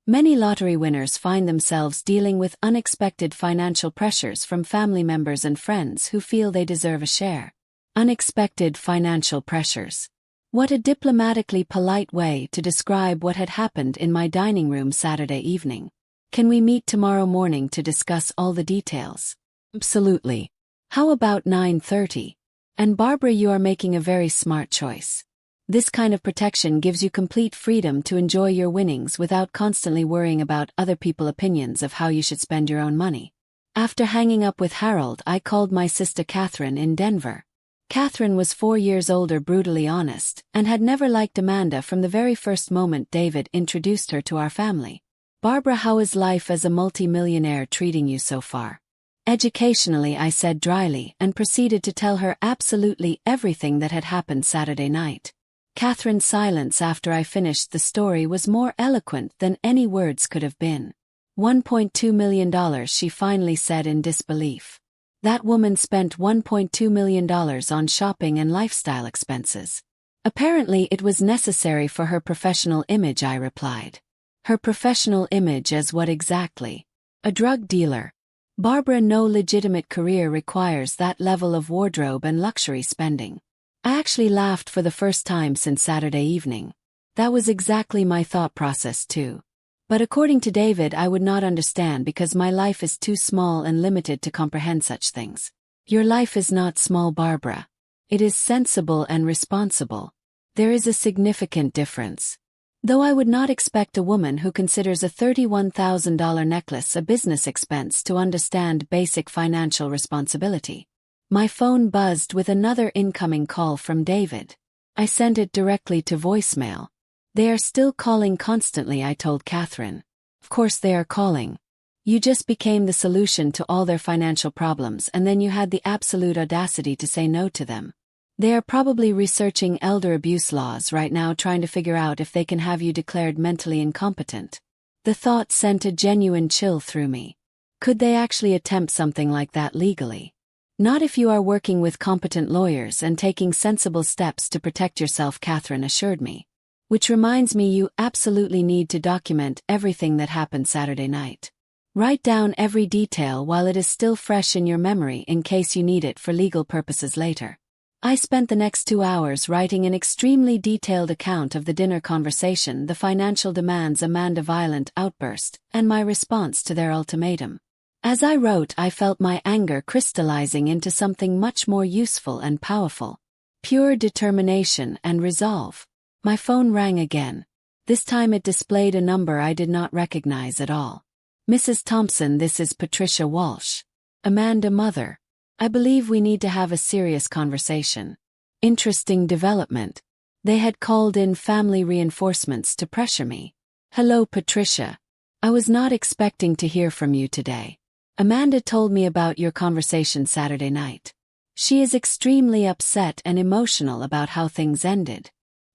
S1: Many lottery winners find themselves dealing with unexpected financial pressures from family members and friends who feel they deserve a share. Unexpected financial pressures. What a diplomatically polite way to describe what had happened in my dining room Saturday evening. Can we meet tomorrow morning to discuss all the details? Absolutely. How about 9:30? And Barbara, you are making a very smart choice. This kind of protection gives you complete freedom to enjoy your winnings without constantly worrying about other people's opinions of how you should spend your own money. After hanging up with Harold, I called my sister Catherine in Denver. Catherine was 4 years older, brutally honest, and had never liked Amanda from the very first moment David introduced her to our family. Barbara, how is life as a multi-millionaire treating you so far? Educationally, I said dryly, and proceeded to tell her absolutely everything that had happened Saturday night. Catherine's silence after I finished the story was more eloquent than any words could have been. $1.2 million, she finally said in disbelief. That woman spent $1.2 million on shopping and lifestyle expenses. Apparently it was necessary for her professional image, I replied. Her professional image as what exactly? A drug dealer. Barbara, no legitimate career requires that level of wardrobe and luxury spending. I actually laughed for the first time since Saturday evening. That was exactly my thought process too. But according to David, I would not understand because my life is too small and limited to comprehend such things. Your life is not small, Barbara. It is sensible and responsible. There is a significant difference. Though I would not expect a woman who considers a $31,000 necklace a business expense to understand basic financial responsibility. My phone buzzed with another incoming call from David. I sent it directly to voicemail. They are still calling constantly, I told Catherine. Of course they are calling. You just became the solution to all their financial problems and then you had the absolute audacity to say no to them. They are probably researching elder abuse laws right now, trying to figure out if they can have you declared mentally incompetent. The thought sent a genuine chill through me. Could they actually attempt something like that legally? Not if you are working with competent lawyers and taking sensible steps to protect yourself, Catherine assured me. Which reminds me, you absolutely need to document everything that happened Saturday night. Write down every detail while it is still fresh in your memory in case you need it for legal purposes later. I spent the next 2 hours writing an extremely detailed account of the dinner conversation, the financial demands, Amanda's violent outburst, and my response to their ultimatum. As I wrote, I felt my anger crystallizing into something much more useful and powerful. Pure determination and resolve. My phone rang again. This time it displayed a number I did not recognize at all. Mrs. Thompson, this is Patricia Walsh. Amanda, mother. I believe we need to have a serious conversation. Interesting development. They had called in family reinforcements to pressure me. Hello, Patricia. I was not expecting to hear from you today. Amanda told me about your conversation Saturday night. She is extremely upset and emotional about how things ended.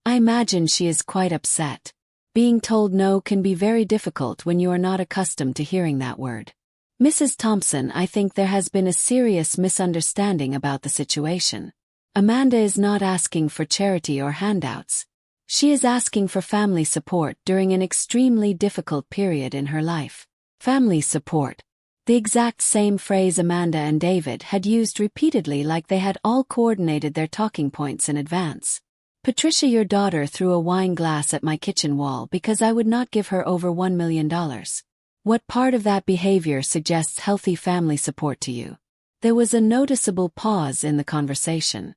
S1: I imagine she is quite upset. Being told no can be very difficult when you are not accustomed to hearing that word. Mrs. Thompson, I think there has been a serious misunderstanding about the situation. Amanda is not asking for charity or handouts. She is asking for family support during an extremely difficult period in her life. Family support. The exact same phrase Amanda and David had used repeatedly, like they had all coordinated their talking points in advance. Patricia, your daughter threw a wine glass at my kitchen wall because I would not give her over $1 million. What part of that behavior suggests healthy family support to you? There was a noticeable pause in the conversation.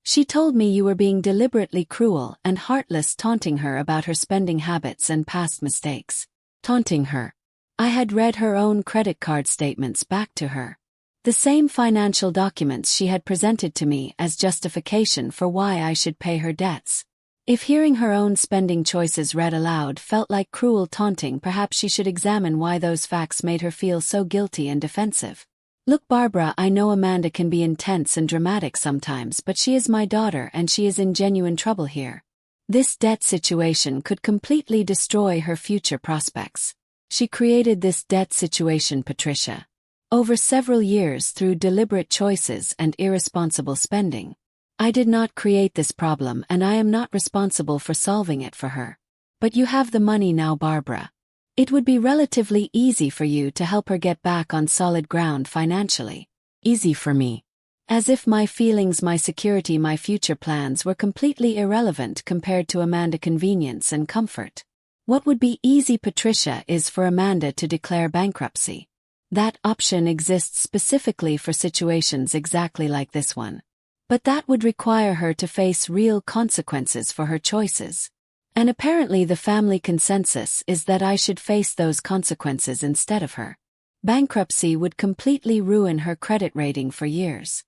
S1: She told me you were being deliberately cruel and heartless, taunting her about her spending habits and past mistakes. Taunting her. I had read her own credit card statements back to her. The same financial documents she had presented to me as justification for why I should pay her debts. If hearing her own spending choices read aloud felt like cruel taunting, perhaps she should examine why those facts made her feel so guilty and defensive. Look, Barbara, I know Amanda can be intense and dramatic sometimes, but she is my daughter and she is in genuine trouble here. This debt situation could completely destroy her future prospects. She created this debt situation, Patricia, over several years through deliberate choices and irresponsible spending. I did not create this problem and I am not responsible for solving it for her. But you have the money now, Barbara. It would be relatively easy for you to help her get back on solid ground financially. Easy for me. As if my feelings, my security, my future plans were completely irrelevant compared to Amanda's convenience and comfort. What would be easy, Patricia, is for Amanda to declare bankruptcy. That option exists specifically for situations exactly like this one. But that would require her to face real consequences for her choices. And apparently the family consensus is that I should face those consequences instead of her. Bankruptcy would completely ruin her credit rating for years.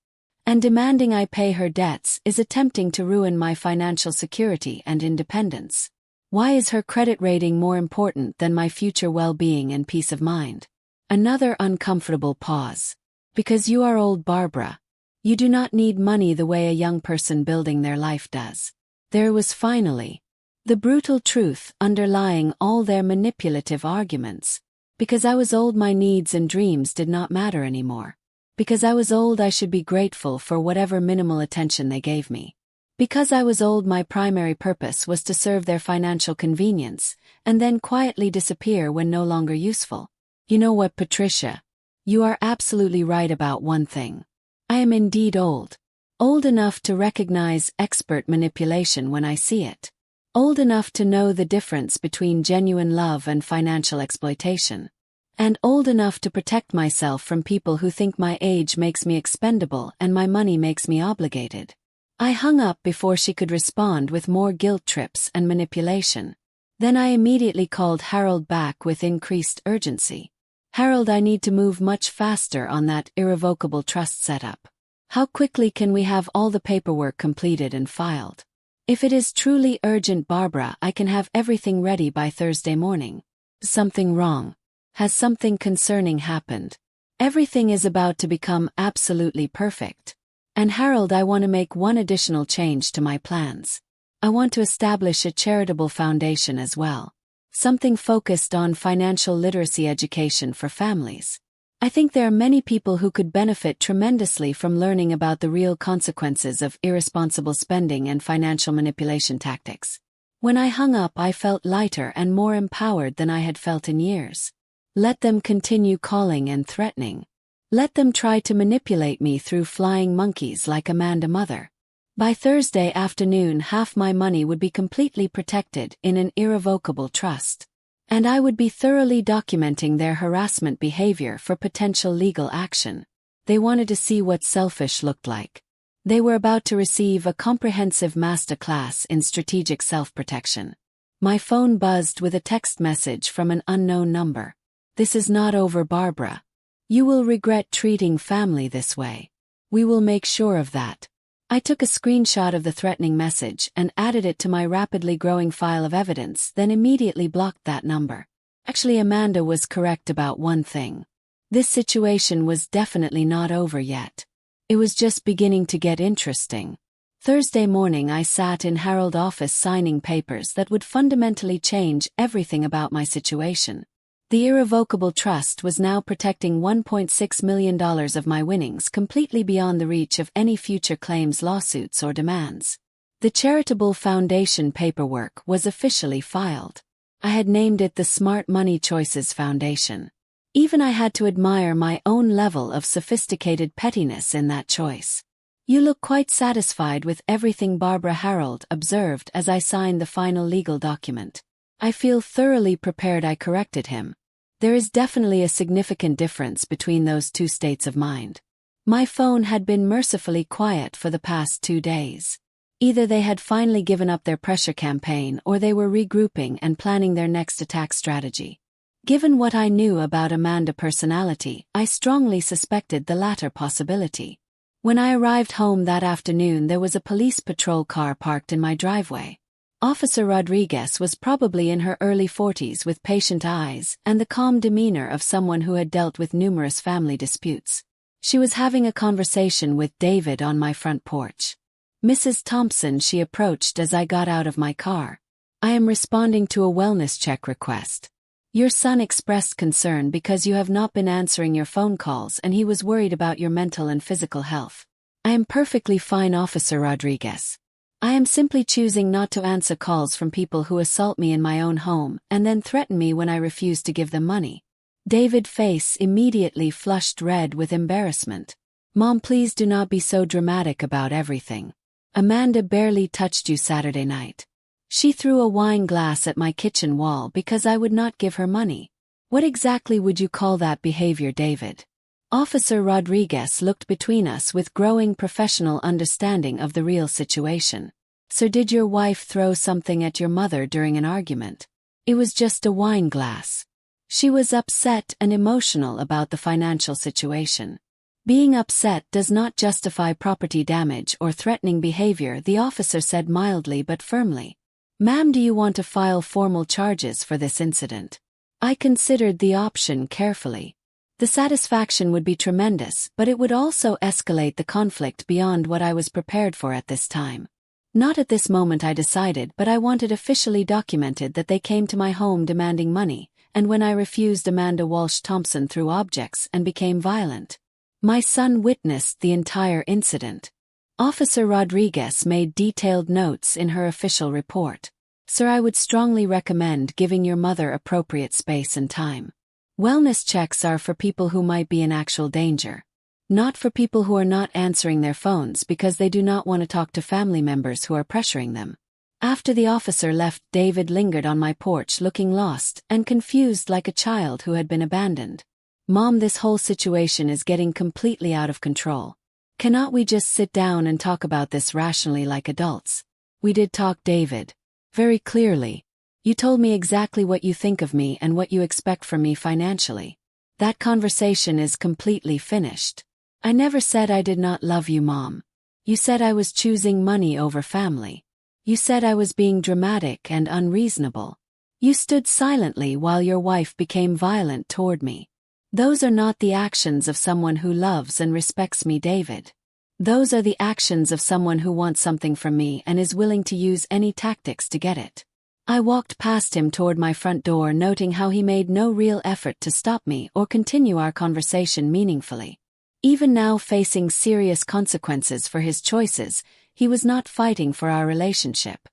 S1: And demanding I pay her debts is attempting to ruin my financial security and independence. Why is her credit rating more important than my future well-being and peace of mind? Another uncomfortable pause. Because you are old, Barbara. You do not need money the way a young person building their life does. There was finally the brutal truth underlying all their manipulative arguments. Because I was old, my needs and dreams did not matter anymore. Because I was old, I should be grateful for whatever minimal attention they gave me. Because I was old, my primary purpose was to serve their financial convenience, and then quietly disappear when no longer useful. You know what, Patricia? You are absolutely right about one thing. I am indeed old. Old enough to recognize expert manipulation when I see it. Old enough to know the difference between genuine love and financial exploitation. And old enough to protect myself from people who think my age makes me expendable and my money makes me obligated. I hung up before she could respond with more guilt trips and manipulation. Then I immediately called Harold back with increased urgency. Harold, I need to move much faster on that irrevocable trust setup. How quickly can we have all the paperwork completed and filed? If it is truly urgent, Barbara, I can have everything ready by Thursday morning. Something wrong? Has something concerning happened? Everything is about to become absolutely perfect. And Harold, I want to make one additional change to my plans. I want to establish a charitable foundation as well. Something focused on financial literacy education for families. I think there are many people who could benefit tremendously from learning about the real consequences of irresponsible spending and financial manipulation tactics. When I hung up, I felt lighter and more empowered than I had felt in years. Let them continue calling and threatening. Let them try to manipulate me through flying monkeys like Amanda Mother. By Thursday afternoon, half my money would be completely protected in an irrevocable trust. And I would be thoroughly documenting their harassment behavior for potential legal action. They wanted to see what selfish looked like. They were about to receive a comprehensive masterclass in strategic self-protection. My phone buzzed with a text message from an unknown number. This is not over, Barbara. You will regret treating family this way. We will make sure of that. I took a screenshot of the threatening message and added it to my rapidly growing file of evidence, then immediately blocked that number. Actually, Amanda was correct about one thing. This situation was definitely not over yet. It was just beginning to get interesting. Thursday morning, I sat in Harold's office signing papers that would fundamentally change everything about my situation. The irrevocable trust was now protecting $1.6 million of my winnings completely beyond the reach of any future claims, lawsuits, or demands. The charitable foundation paperwork was officially filed. I had named it the Smart Money Choices Foundation. Even I had to admire my own level of sophisticated pettiness in that choice. "You look quite satisfied with everything," Barbara Harold observed as I signed the final legal document. "I feel thoroughly prepared," I corrected him. There is definitely a significant difference between those two states of mind. My phone had been mercifully quiet for the past 2 days. Either they had finally given up their pressure campaign or they were regrouping and planning their next attack strategy. Given what I knew about Amanda's personality, I strongly suspected the latter possibility. When I arrived home that afternoon, there was a police patrol car parked in my driveway. Officer Rodriguez was probably in her early 40s with patient eyes and the calm demeanor of someone who had dealt with numerous family disputes. She was having a conversation with David on my front porch. "Mrs. Thompson," she approached as I got out of my car. "I am responding to a wellness check request. Your son expressed concern because you have not been answering your phone calls and he was worried about your mental and physical health." "I am perfectly fine, Officer Rodriguez. I am simply choosing not to answer calls from people who assault me in my own home and then threaten me when I refuse to give them money." David's face immediately flushed red with embarrassment. "Mom, please do not be so dramatic about everything. Amanda barely touched you Saturday night. She threw a wine glass at my kitchen wall because I would not give her money. What exactly would you call that behavior, David?" Officer Rodriguez looked between us with growing professional understanding of the real situation. "Sir, did your wife throw something at your mother during an argument?" "It was just a wine glass. She was upset and emotional about the financial situation." "Being upset does not justify property damage or threatening behavior," the officer said mildly but firmly. "Ma'am, do you want to file formal charges for this incident?" I considered the option carefully. The satisfaction would be tremendous, but it would also escalate the conflict beyond what I was prepared for at this time. Not at this moment, I decided, but I wanted officially documented that they came to my home demanding money, and when I refused, Amanda Walsh Thompson threw objects and became violent. My son witnessed the entire incident. Officer Rodriguez made detailed notes in her official report. "Sir, I would strongly recommend giving your mother appropriate space and time. Wellness checks are for people who might be in actual danger, not for people who are not answering their phones because they do not want to talk to family members who are pressuring them." After the officer left, David lingered on my porch looking lost and confused like a child who had been abandoned. "Mom, this whole situation is getting completely out of control. Cannot we just sit down and talk about this rationally like adults?" "We did talk, David. Very clearly. You told me exactly what you think of me and what you expect from me financially. That conversation is completely finished. I never said I did not love you, Mom. You said I was choosing money over family. You said I was being dramatic and unreasonable. You stood silently while your wife became violent toward me. Those are not the actions of someone who loves and respects me, David. Those are the actions of someone who wants something from me and is willing to use any tactics to get it." I walked past him toward my front door, noting how he made no real effort to stop me or continue our conversation meaningfully. Even now, facing serious consequences for his choices, he was not fighting for our relationship.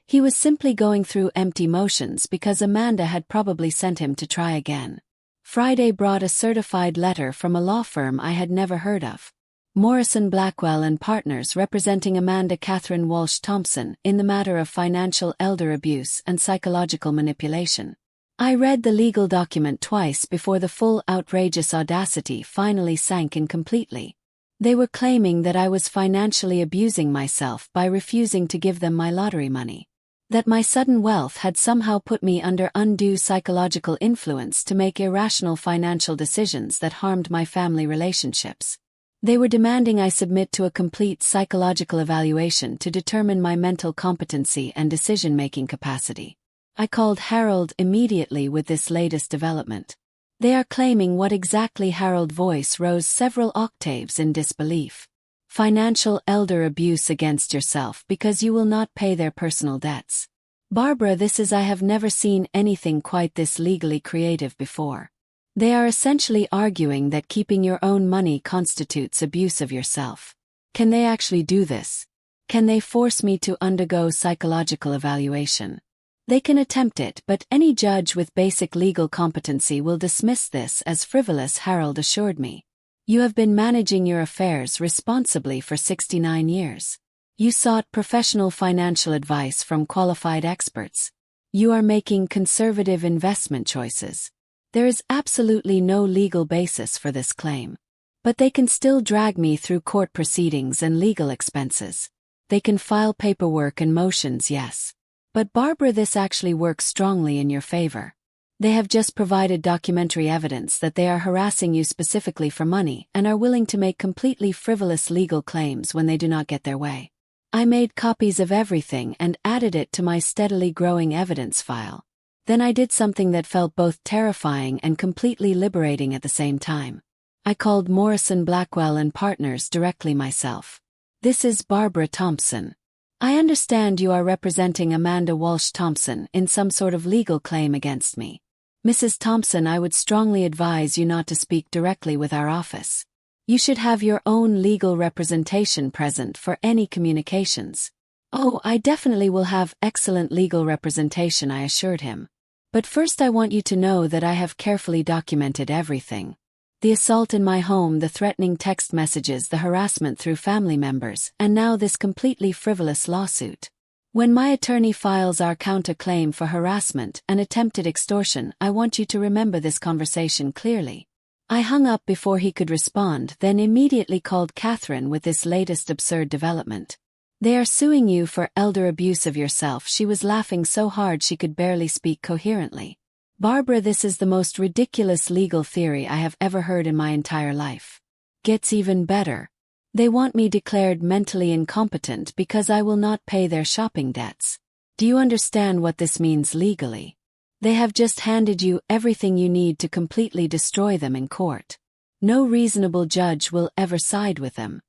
S1: He was simply going through empty motions because Amanda had probably sent him to try again. Friday brought a certified letter from a law firm I had never heard of. Morrison Blackwell and Partners, representing Amanda Catherine Walsh Thompson in the matter of financial elder abuse and psychological manipulation. I read the legal document twice before the full outrageous audacity finally sank in completely. They were claiming that I was financially abusing myself by refusing to give them my lottery money. That my sudden wealth had somehow put me under undue psychological influence to make irrational financial decisions that harmed my family relationships. They were demanding I submit to a complete psychological evaluation to determine my mental competency and decision-making capacity. I called Harold immediately with this latest development. They are claiming what exactly? Harold's voice rose several octaves in disbelief. Financial elder abuse against yourself because you will not pay their personal debts. Barbara, I have never seen anything quite this legally creative before. They are essentially arguing that keeping your own money constitutes abuse of yourself. Can they actually do this? Can they force me to undergo psychological evaluation? They can attempt it, but any judge with basic legal competency will dismiss this as frivolous, Harold assured me. You have been managing your affairs responsibly for 69 years. You sought professional financial advice from qualified experts. You are making conservative investment choices. There is absolutely no legal basis for this claim. But they can still drag me through court proceedings and legal expenses. They can file paperwork and motions, yes. But Barbara, this actually works strongly in your favor. They have just provided documentary evidence that they are harassing you specifically for money and are willing to make completely frivolous legal claims when they do not get their way. I made copies of everything and added it to my steadily growing evidence file. Then I did something that felt both terrifying and completely liberating at the same time. I called Morrison Blackwell and Partners directly myself. This is Barbara Thompson. I understand you are representing Amanda Walsh Thompson in some sort of legal claim against me. Mrs. Thompson, I would strongly advise you not to speak directly with our office. You should have your own legal representation present for any communications. Oh, I definitely will have excellent legal representation, I assured him. But first I want you to know that I have carefully documented everything. The assault in my home, the threatening text messages, the harassment through family members, and now this completely frivolous lawsuit. When my attorney files our counterclaim for harassment and attempted extortion, I want you to remember this conversation clearly. I hung up before he could respond, then immediately called Catherine with this latest absurd development. They are suing you for elder abuse of yourself. She was laughing so hard she could barely speak coherently. Barbara, this is the most ridiculous legal theory I have ever heard in my entire life. Gets even better. They want me declared mentally incompetent because I will not pay their shopping debts. Do you understand what this means legally? They have just handed you everything you need to completely destroy them in court. No reasonable judge will ever side with them.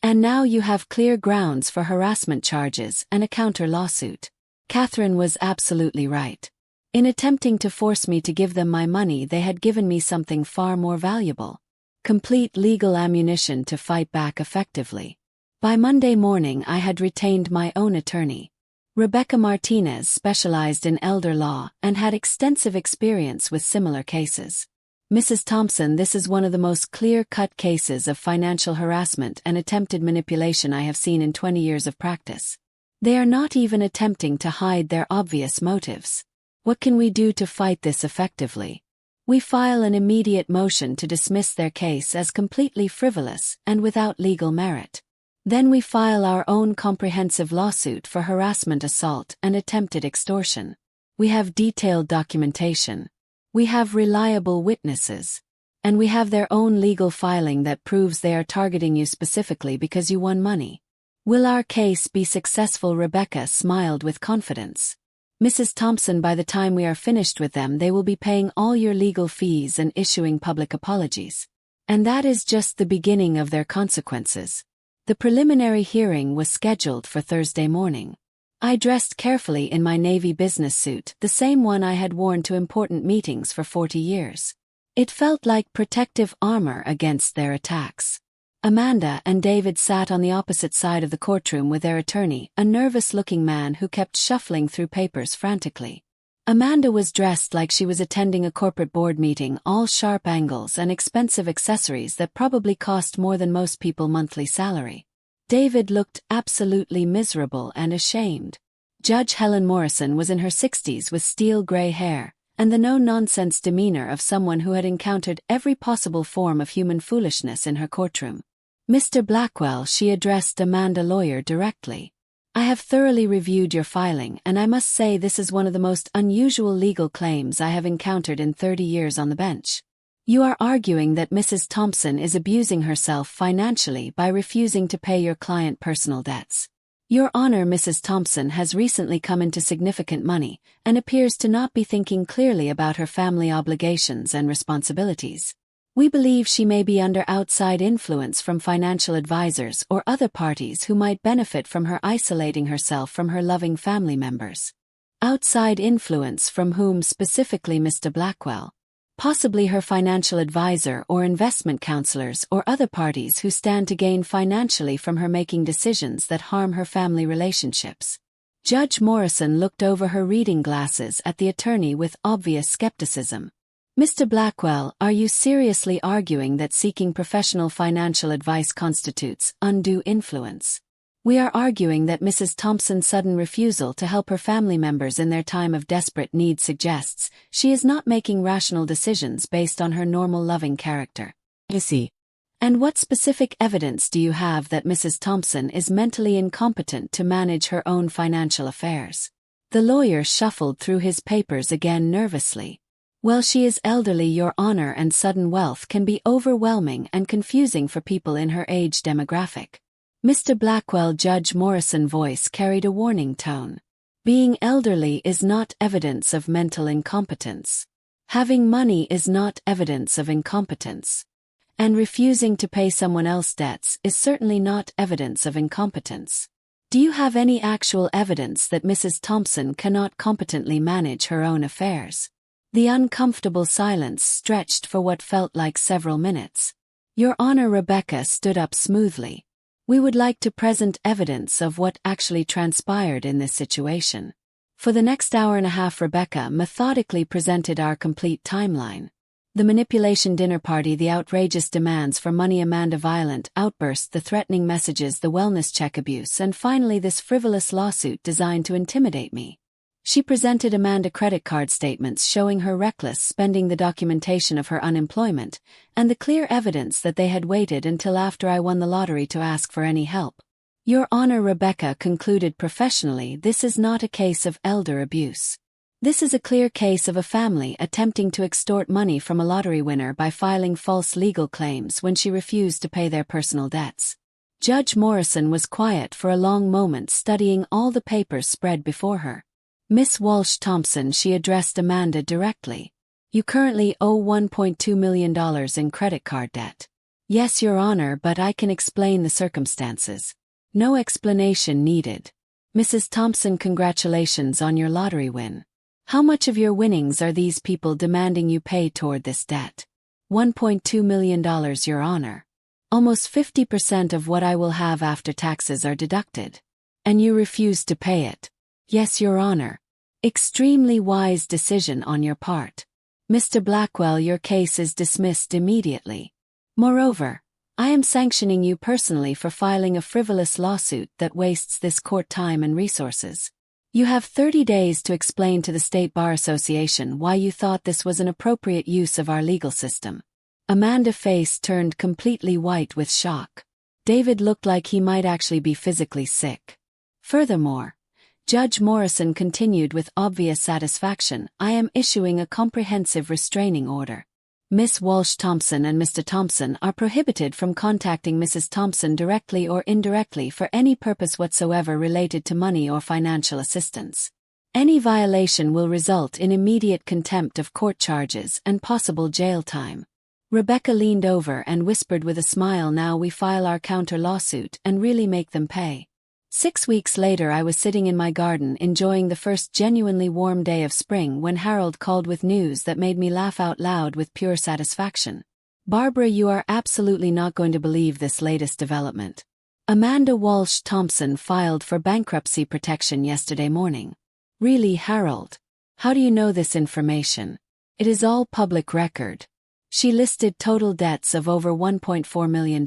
S1: And now you have clear grounds for harassment charges and a counter-lawsuit. Catherine was absolutely right. In attempting to force me to give them my money, they had given me something far more valuable. Complete legal ammunition to fight back effectively. By Monday morning I had retained my own attorney. Rebecca Martinez specialized in elder law and had extensive experience with similar cases. Mrs. Thompson, this is one of the most clear-cut cases of financial harassment and attempted manipulation I have seen in 20 years of practice. They are not even attempting to hide their obvious motives. What can we do to fight this effectively? We file an immediate motion to dismiss their case as completely frivolous and without legal merit. Then we file our own comprehensive lawsuit for harassment, assault, and attempted extortion. We have detailed documentation. We have reliable witnesses. And we have their own legal filing that proves they are targeting you specifically because you won money. Will our case be successful? Rebecca smiled with confidence. Mrs. Thompson, by the time we are finished with them, they will be paying all your legal fees and issuing public apologies. And that is just the beginning of their consequences. The preliminary hearing was scheduled for Thursday morning. I dressed carefully in my navy business suit, the same one I had worn to important meetings for 40 years. It felt like protective armor against their attacks. Amanda and David sat on the opposite side of the courtroom with their attorney, a nervous-looking man who kept shuffling through papers frantically. Amanda was dressed like she was attending a corporate board meeting, all sharp angles and expensive accessories that probably cost more than most people's monthly salary. David looked absolutely miserable and ashamed. Judge Helen Morrison was in her 60s with steel gray hair, and the no-nonsense demeanor of someone who had encountered every possible form of human foolishness in her courtroom. Mr. Blackwell, she addressed Amanda, lawyer, directly. I have thoroughly reviewed your filing, and I must say this is one of the most unusual legal claims I have encountered in 30 years on the bench. You are arguing that Mrs. Thompson is abusing herself financially by refusing to pay your client personal debts. Your Honor, Mrs. Thompson has recently come into significant money and appears to not be thinking clearly about her family obligations and responsibilities. We believe she may be under outside influence from financial advisors or other parties who might benefit from her isolating herself from her loving family members. Outside influence from whom, specifically Mr. Blackwell? Possibly her financial advisor or investment counselors or other parties who stand to gain financially from her making decisions that harm her family relationships. Judge Morrison looked over her reading glasses at the attorney with obvious skepticism. Mr. Blackwell, are you seriously arguing that seeking professional financial advice constitutes undue influence? We are arguing that Mrs. Thompson's sudden refusal to help her family members in their time of desperate need suggests she is not making rational decisions based on her normal loving character. And what specific evidence do you have that Mrs. Thompson is mentally incompetent to manage her own financial affairs? The lawyer shuffled through his papers again nervously. Well, she is elderly, Your Honor, and sudden wealth can be overwhelming and confusing for people in her age demographic. Mr. Blackwell, Judge Morrison's voice carried a warning tone. Being elderly is not evidence of mental incompetence. Having money is not evidence of incompetence. And refusing to pay someone else's debts is certainly not evidence of incompetence. Do you have any actual evidence that Mrs. Thompson cannot competently manage her own affairs? The uncomfortable silence stretched for what felt like several minutes. Your Honor, Rebecca stood up smoothly. We would like to present evidence of what actually transpired in this situation. For the next hour and a half, Rebecca methodically presented our complete timeline. The manipulation dinner party, the outrageous demands for money, Amanda violent outburst, the threatening messages, the wellness check abuse, and finally this frivolous lawsuit designed to intimidate me. She presented Amanda credit card statements showing her reckless spending, the documentation of her unemployment, and the clear evidence that they had waited until after I won the lottery to ask for any help. Your Honor, Rebecca concluded professionally, this is not a case of elder abuse. This is a clear case of a family attempting to extort money from a lottery winner by filing false legal claims when she refused to pay their personal debts. Judge Morrison was quiet for a long moment, studying all the papers spread before her. Miss Walsh Thompson, she addressed Amanda directly. You currently owe $1.2 million in credit card debt. Yes, Your Honor, but I can explain the circumstances. No explanation needed. Mrs. Thompson, congratulations on your lottery win. How much of your winnings are these people demanding you pay toward this debt? $1.2 million, Your Honor. Almost 50% of what I will have after taxes are deducted. And you refuse to pay it. Yes, Your Honor. Extremely wise decision on your part. Mr. Blackwell, your case is dismissed immediately. Moreover, I am sanctioning you personally for filing a frivolous lawsuit that wastes this court time and resources. You have 30 days to explain to the State Bar Association why you thought this was an appropriate use of our legal system. Amanda's face turned completely white with shock. David looked like he might actually be physically sick. Furthermore, Judge Morrison continued with obvious satisfaction, I am issuing a comprehensive restraining order. Miss Walsh Thompson and Mr. Thompson are prohibited from contacting Mrs. Thompson directly or indirectly for any purpose whatsoever related to money or financial assistance. Any violation will result in immediate contempt of court charges and possible jail time. Rebecca leaned over and whispered with a smile, now we file our counter lawsuit and really make them pay. 6 weeks later, I was sitting in my garden enjoying the first genuinely warm day of spring when Harold called with news that made me laugh out loud with pure satisfaction. Barbara, you are absolutely not going to believe this latest development. Amanda Walsh Thompson filed for bankruptcy protection yesterday morning. Really, Harold? How do you know this information? It is all public record. She listed total debts of over $1.4 million.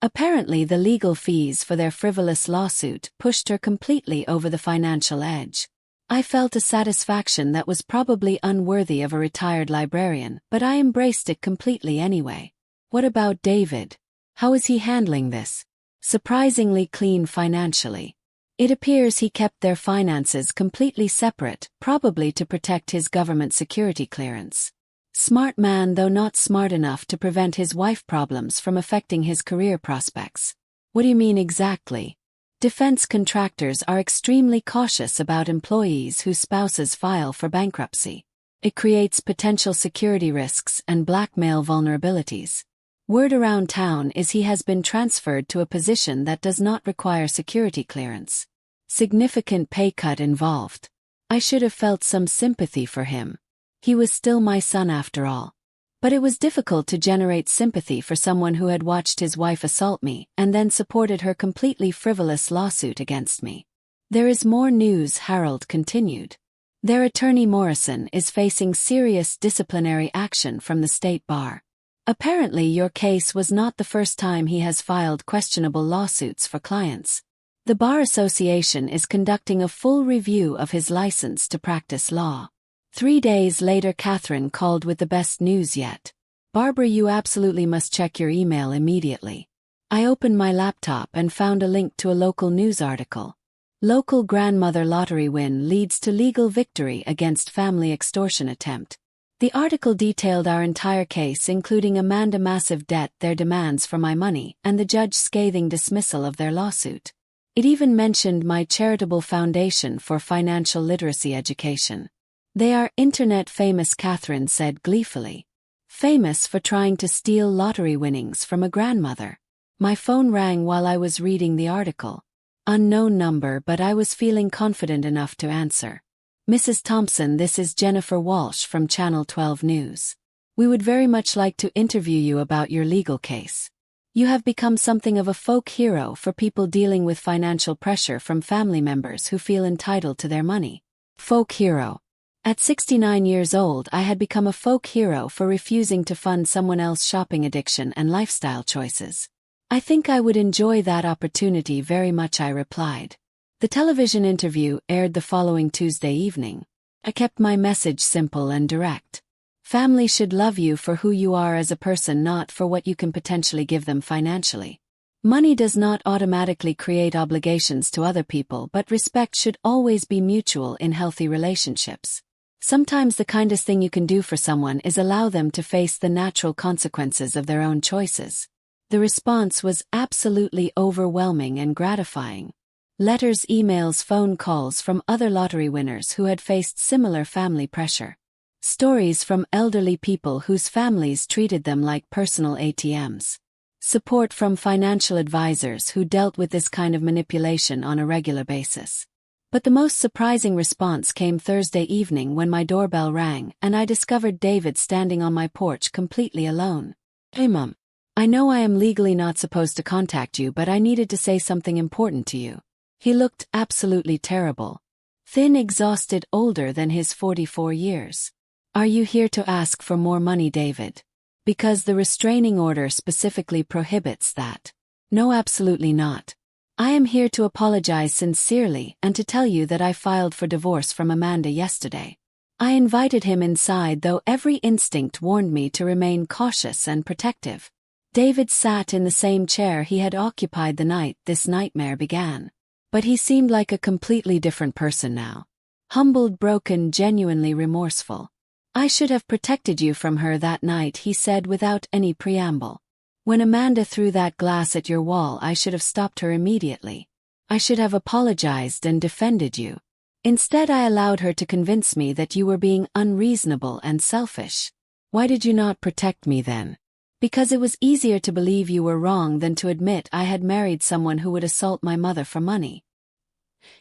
S1: Apparently, the legal fees for their frivolous lawsuit pushed her completely over the financial edge. I felt a satisfaction that was probably unworthy of a retired librarian, but I embraced it completely anyway. What about David? How is he handling this? Surprisingly clean financially. It appears he kept their finances completely separate, probably to protect his government security clearance. Smart man, though not smart enough to prevent his wife problems from affecting his career prospects. What do you mean exactly? Defense contractors are extremely cautious about employees whose spouses file for bankruptcy. It creates potential security risks and blackmail vulnerabilities. Word around town is he has been transferred to a position that does not require security clearance. Significant pay cut involved. I should have felt some sympathy for him. He was still my son after all. But it was difficult to generate sympathy for someone who had watched his wife assault me and then supported her completely frivolous lawsuit against me. There is more news, Harold continued. Their attorney Morrison is facing serious disciplinary action from the state bar. Apparently your case was not the first time he has filed questionable lawsuits for clients. The Bar Association is conducting a full review of his license to practice law. 3 days later Catherine called with the best news yet. Barbara, you absolutely must check your email immediately. I opened my laptop and found a link to a local news article. Local grandmother lottery win leads to legal victory against family extortion attempt. The article detailed our entire case, including Amanda massive debt, their demands for my money, and the judge scathing dismissal of their lawsuit. It even mentioned my charitable foundation for financial literacy education. They are internet famous, Catherine said gleefully. Famous for trying to steal lottery winnings from a grandmother. My phone rang while I was reading the article. Unknown number, but I was feeling confident enough to answer. Mrs. Thompson, this is Jennifer Walsh from Channel 12 News. We would very much like to interview you about your legal case. You have become something of a folk hero for people dealing with financial pressure from family members who feel entitled to their money. Folk hero. At 69 years old, I had become a folk hero for refusing to fund someone else's shopping addiction and lifestyle choices. I think I would enjoy that opportunity very much, I replied. The television interview aired the following Tuesday evening. I kept my message simple and direct. Family should love you for who you are as a person, not for what you can potentially give them financially. Money does not automatically create obligations to other people, but respect should always be mutual in healthy relationships. Sometimes the kindest thing you can do for someone is allow them to face the natural consequences of their own choices. The response was absolutely overwhelming and gratifying. Letters, emails, phone calls from other lottery winners who had faced similar family pressure. Stories from elderly people whose families treated them like personal ATMs. Support from financial advisors who dealt with this kind of manipulation on a regular basis. But the most surprising response came Thursday evening when my doorbell rang and I discovered David standing on my porch completely alone. Hey Mom. I know I am legally not supposed to contact you, but I needed to say something important to you. He looked absolutely terrible. Thin, exhausted, older than his 44 years. Are you here to ask for more money, David? Because the restraining order specifically prohibits that. No, absolutely not. I am here to apologize sincerely and to tell you that I filed for divorce from Amanda yesterday. I invited him inside, though every instinct warned me to remain cautious and protective. David sat in the same chair he had occupied the night this nightmare began. But he seemed like a completely different person now. Humbled, broken, genuinely remorseful. I should have protected you from her that night, he said without any preamble. When Amanda threw that glass at your wall, I should have stopped her immediately. I should have apologized and defended you. Instead, I allowed her to convince me that you were being unreasonable and selfish. Why did you not protect me then? Because it was easier to believe you were wrong than to admit I had married someone who would assault my mother for money.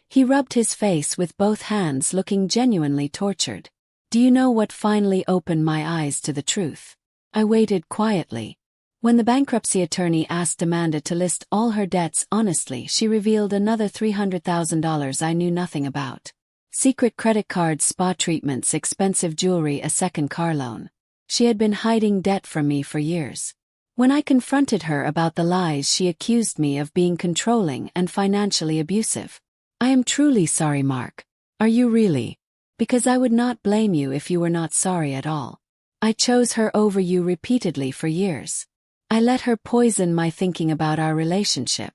S1: He rubbed his face with both hands, looking genuinely tortured. Do you know what finally opened my eyes to the truth? I waited quietly. When the bankruptcy attorney asked Amanda to list all her debts honestly, she revealed another $300,000 I knew nothing about. Secret credit cards, spa treatments, expensive jewelry, a second car loan. She had been hiding debt from me for years. When I confronted her about the lies, she accused me of being controlling and financially abusive. I am truly sorry, Mark. Are you really? Because I would not blame you if you were not sorry at all. I chose her over you repeatedly for years. I let her poison my thinking about our relationship.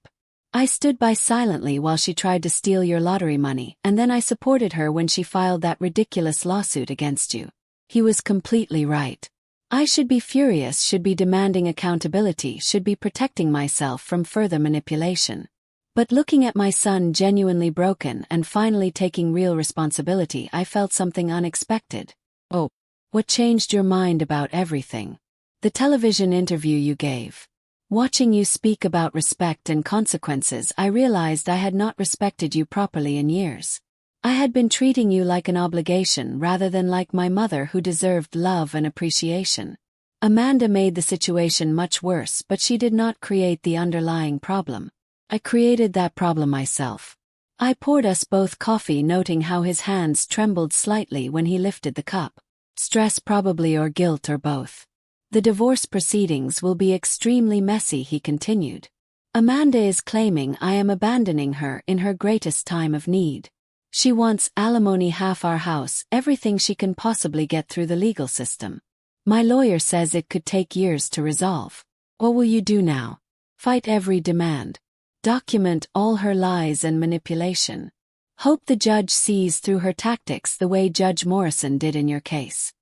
S1: I stood by silently while she tried to steal your lottery money, and then I supported her when she filed that ridiculous lawsuit against you. He was completely right. I should be furious, should be demanding accountability, should be protecting myself from further manipulation. But looking at my son genuinely broken and finally taking real responsibility, I felt something unexpected. Oh, what changed your mind about everything? The television interview you gave. Watching you speak about respect and consequences, I realized I had not respected you properly in years. I had been treating you like an obligation rather than like my mother who deserved love and appreciation. Amanda made the situation much worse, but she did not create the underlying problem. I created that problem myself. I poured us both coffee, noting how his hands trembled slightly when he lifted the cup. Stress probably, or guilt, or both. The divorce proceedings will be extremely messy, he continued. Amanda is claiming I am abandoning her in her greatest time of need. She wants alimony, half our house, everything she can possibly get through the legal system. My lawyer says it could take years to resolve. What will you do now? Fight every demand. Document all her lies and manipulation. Hope the judge sees through her tactics the way Judge Morrison did in your case.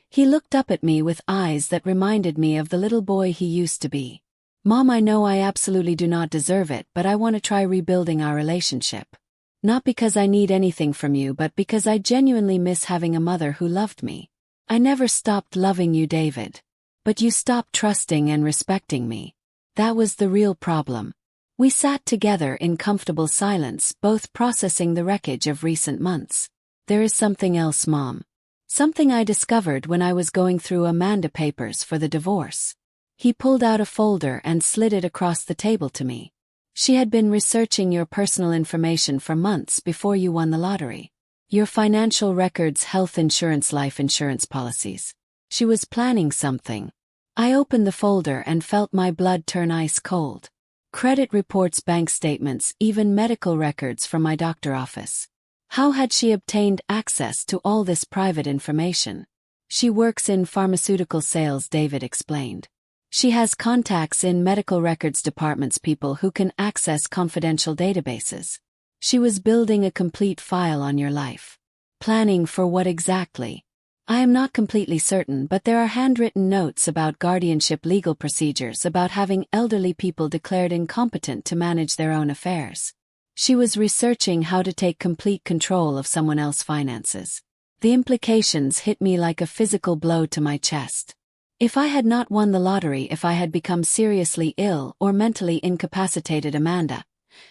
S1: He looked up at me with eyes that reminded me of the little boy he used to be. Mom, I know I absolutely do not deserve it, but I want to try rebuilding our relationship. Not because I need anything from you, but because I genuinely miss having a mother who loved me. I never stopped loving you, David. But you stopped trusting and respecting me. That was the real problem. We sat together in comfortable silence, both processing the wreckage of recent months. There is something else, Mom. Something I discovered when I was going through Amanda papers for the divorce. He pulled out a folder and slid it across the table to me. She had been researching your personal information for months before you won the lottery. Your financial records, health insurance, life insurance policies. She was planning something. I opened the folder and felt my blood turn ice cold. Credit reports, bank statements, even medical records from my doctor office. How had she obtained access to all this private information? She works in pharmaceutical sales, David explained. She has contacts in medical records departments, people who can access confidential databases. She was building a complete file on your life. Planning for what exactly? I am not completely certain, but there are handwritten notes about guardianship, legal procedures, about having elderly people declared incompetent to manage their own affairs. She was researching how to take complete control of someone else's finances. The implications hit me like a physical blow to my chest. If I had not won the lottery, if I had become seriously ill or mentally incapacitated, Amanda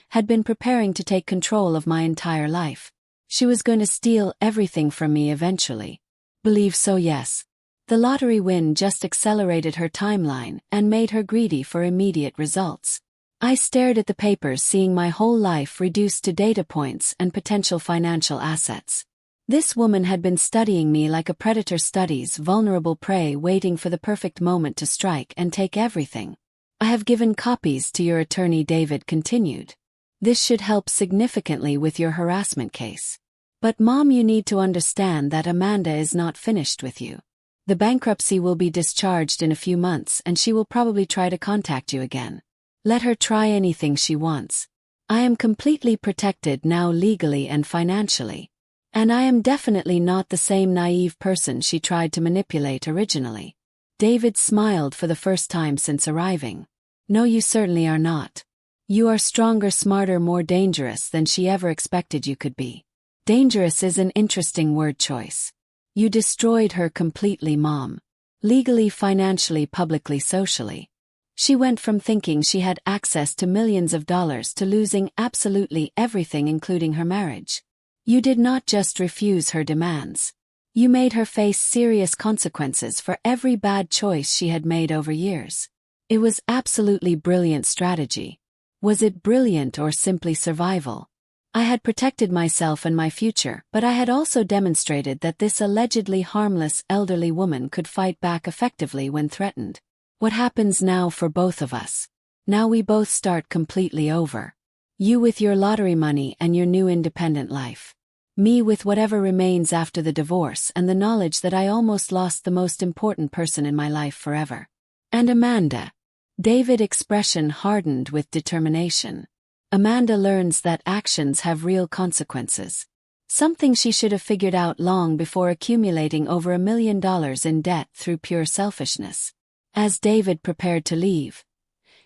S1: had been preparing to take control of my entire life. She was going to steal everything from me eventually. Believe so, yes. The lottery win just accelerated her timeline and made her greedy for immediate results. I stared at the papers, seeing my whole life reduced to data points and potential financial assets. This woman had been studying me like a predator studies vulnerable prey, waiting for the perfect moment to strike and take everything. I have given copies to your attorney, David continued. This should help significantly with your harassment case. But Mom, you need to understand that Amanda is not finished with you. The bankruptcy will be discharged in a few months and she will probably try to contact you again. Let her try anything she wants. I am completely protected now, legally and financially. And I am definitely not the same naive person she tried to manipulate originally. David smiled for the first time since arriving. No, you certainly are not. You are stronger, smarter, more dangerous than she ever expected you could be. Dangerous is an interesting word choice. You destroyed her completely, Mom. Legally, financially, publicly, socially. She went from thinking she had access to millions of dollars to losing absolutely everything, including her marriage. You did not just refuse her demands. You made her face serious consequences for every bad choice she had made over years. It was absolutely brilliant strategy. Was it brilliant or simply survival? I had protected myself and my future, but I had also demonstrated that this allegedly harmless elderly woman could fight back effectively when threatened. What happens now for both of us? Now we both start completely over. You with your lottery money and your new independent life. Me with whatever remains after the divorce and the knowledge that I almost lost the most important person in my life forever. And Amanda. David's expression hardened with determination. Amanda learns that actions have real consequences. Something she should have figured out long before accumulating over $1 million in debt through pure selfishness. As David prepared to leave,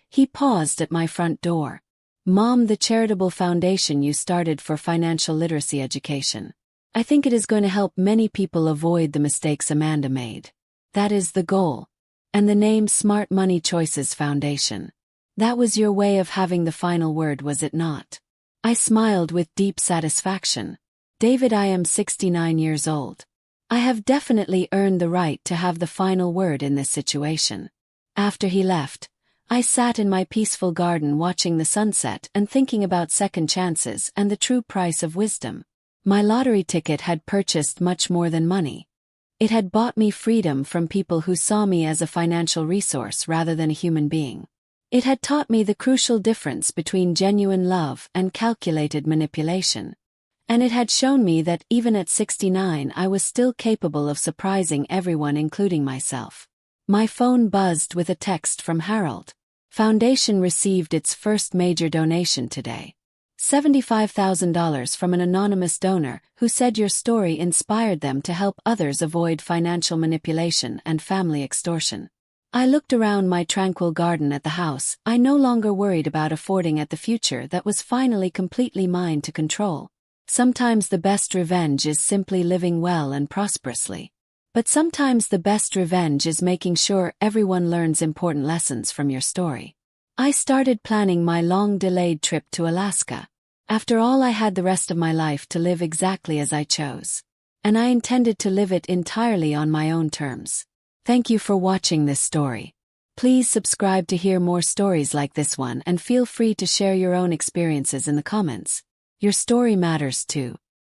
S1: he paused at my front door. Mom, the charitable foundation you started for financial literacy education. I think it is going to help many people avoid the mistakes Amanda made. That is the goal. And the name Smart Money Choices Foundation. That was your way of having the final word, was it not? I smiled with deep satisfaction. David, I am 69 years old. I have definitely earned the right to have the final word in this situation. After he left, I sat in my peaceful garden watching the sunset and thinking about second chances and the true price of wisdom. My lottery ticket had purchased much more than money. It had bought me freedom from people who saw me as a financial resource rather than a human being. It had taught me the crucial difference between genuine love and calculated manipulation. And it had shown me that even at 69 I was still capable of surprising everyone, including myself. My phone buzzed with a text from Harold. Foundation received its first major donation today. $75,000 from an anonymous donor who said your story inspired them to help others avoid financial manipulation and family extortion. I looked around my tranquil garden at the house. I no longer worried about affording at the future that was finally completely mine to control. Sometimes the best revenge is simply living well and prosperously. But sometimes the best revenge is making sure everyone learns important lessons from your story. I started planning my long-delayed trip to Alaska. After all, I had the rest of my life to live exactly as I chose. And I intended to live it entirely on my own terms. Thank you for watching this story. Please subscribe to hear more stories like this one and feel free to share your own experiences in the comments. Your story matters too.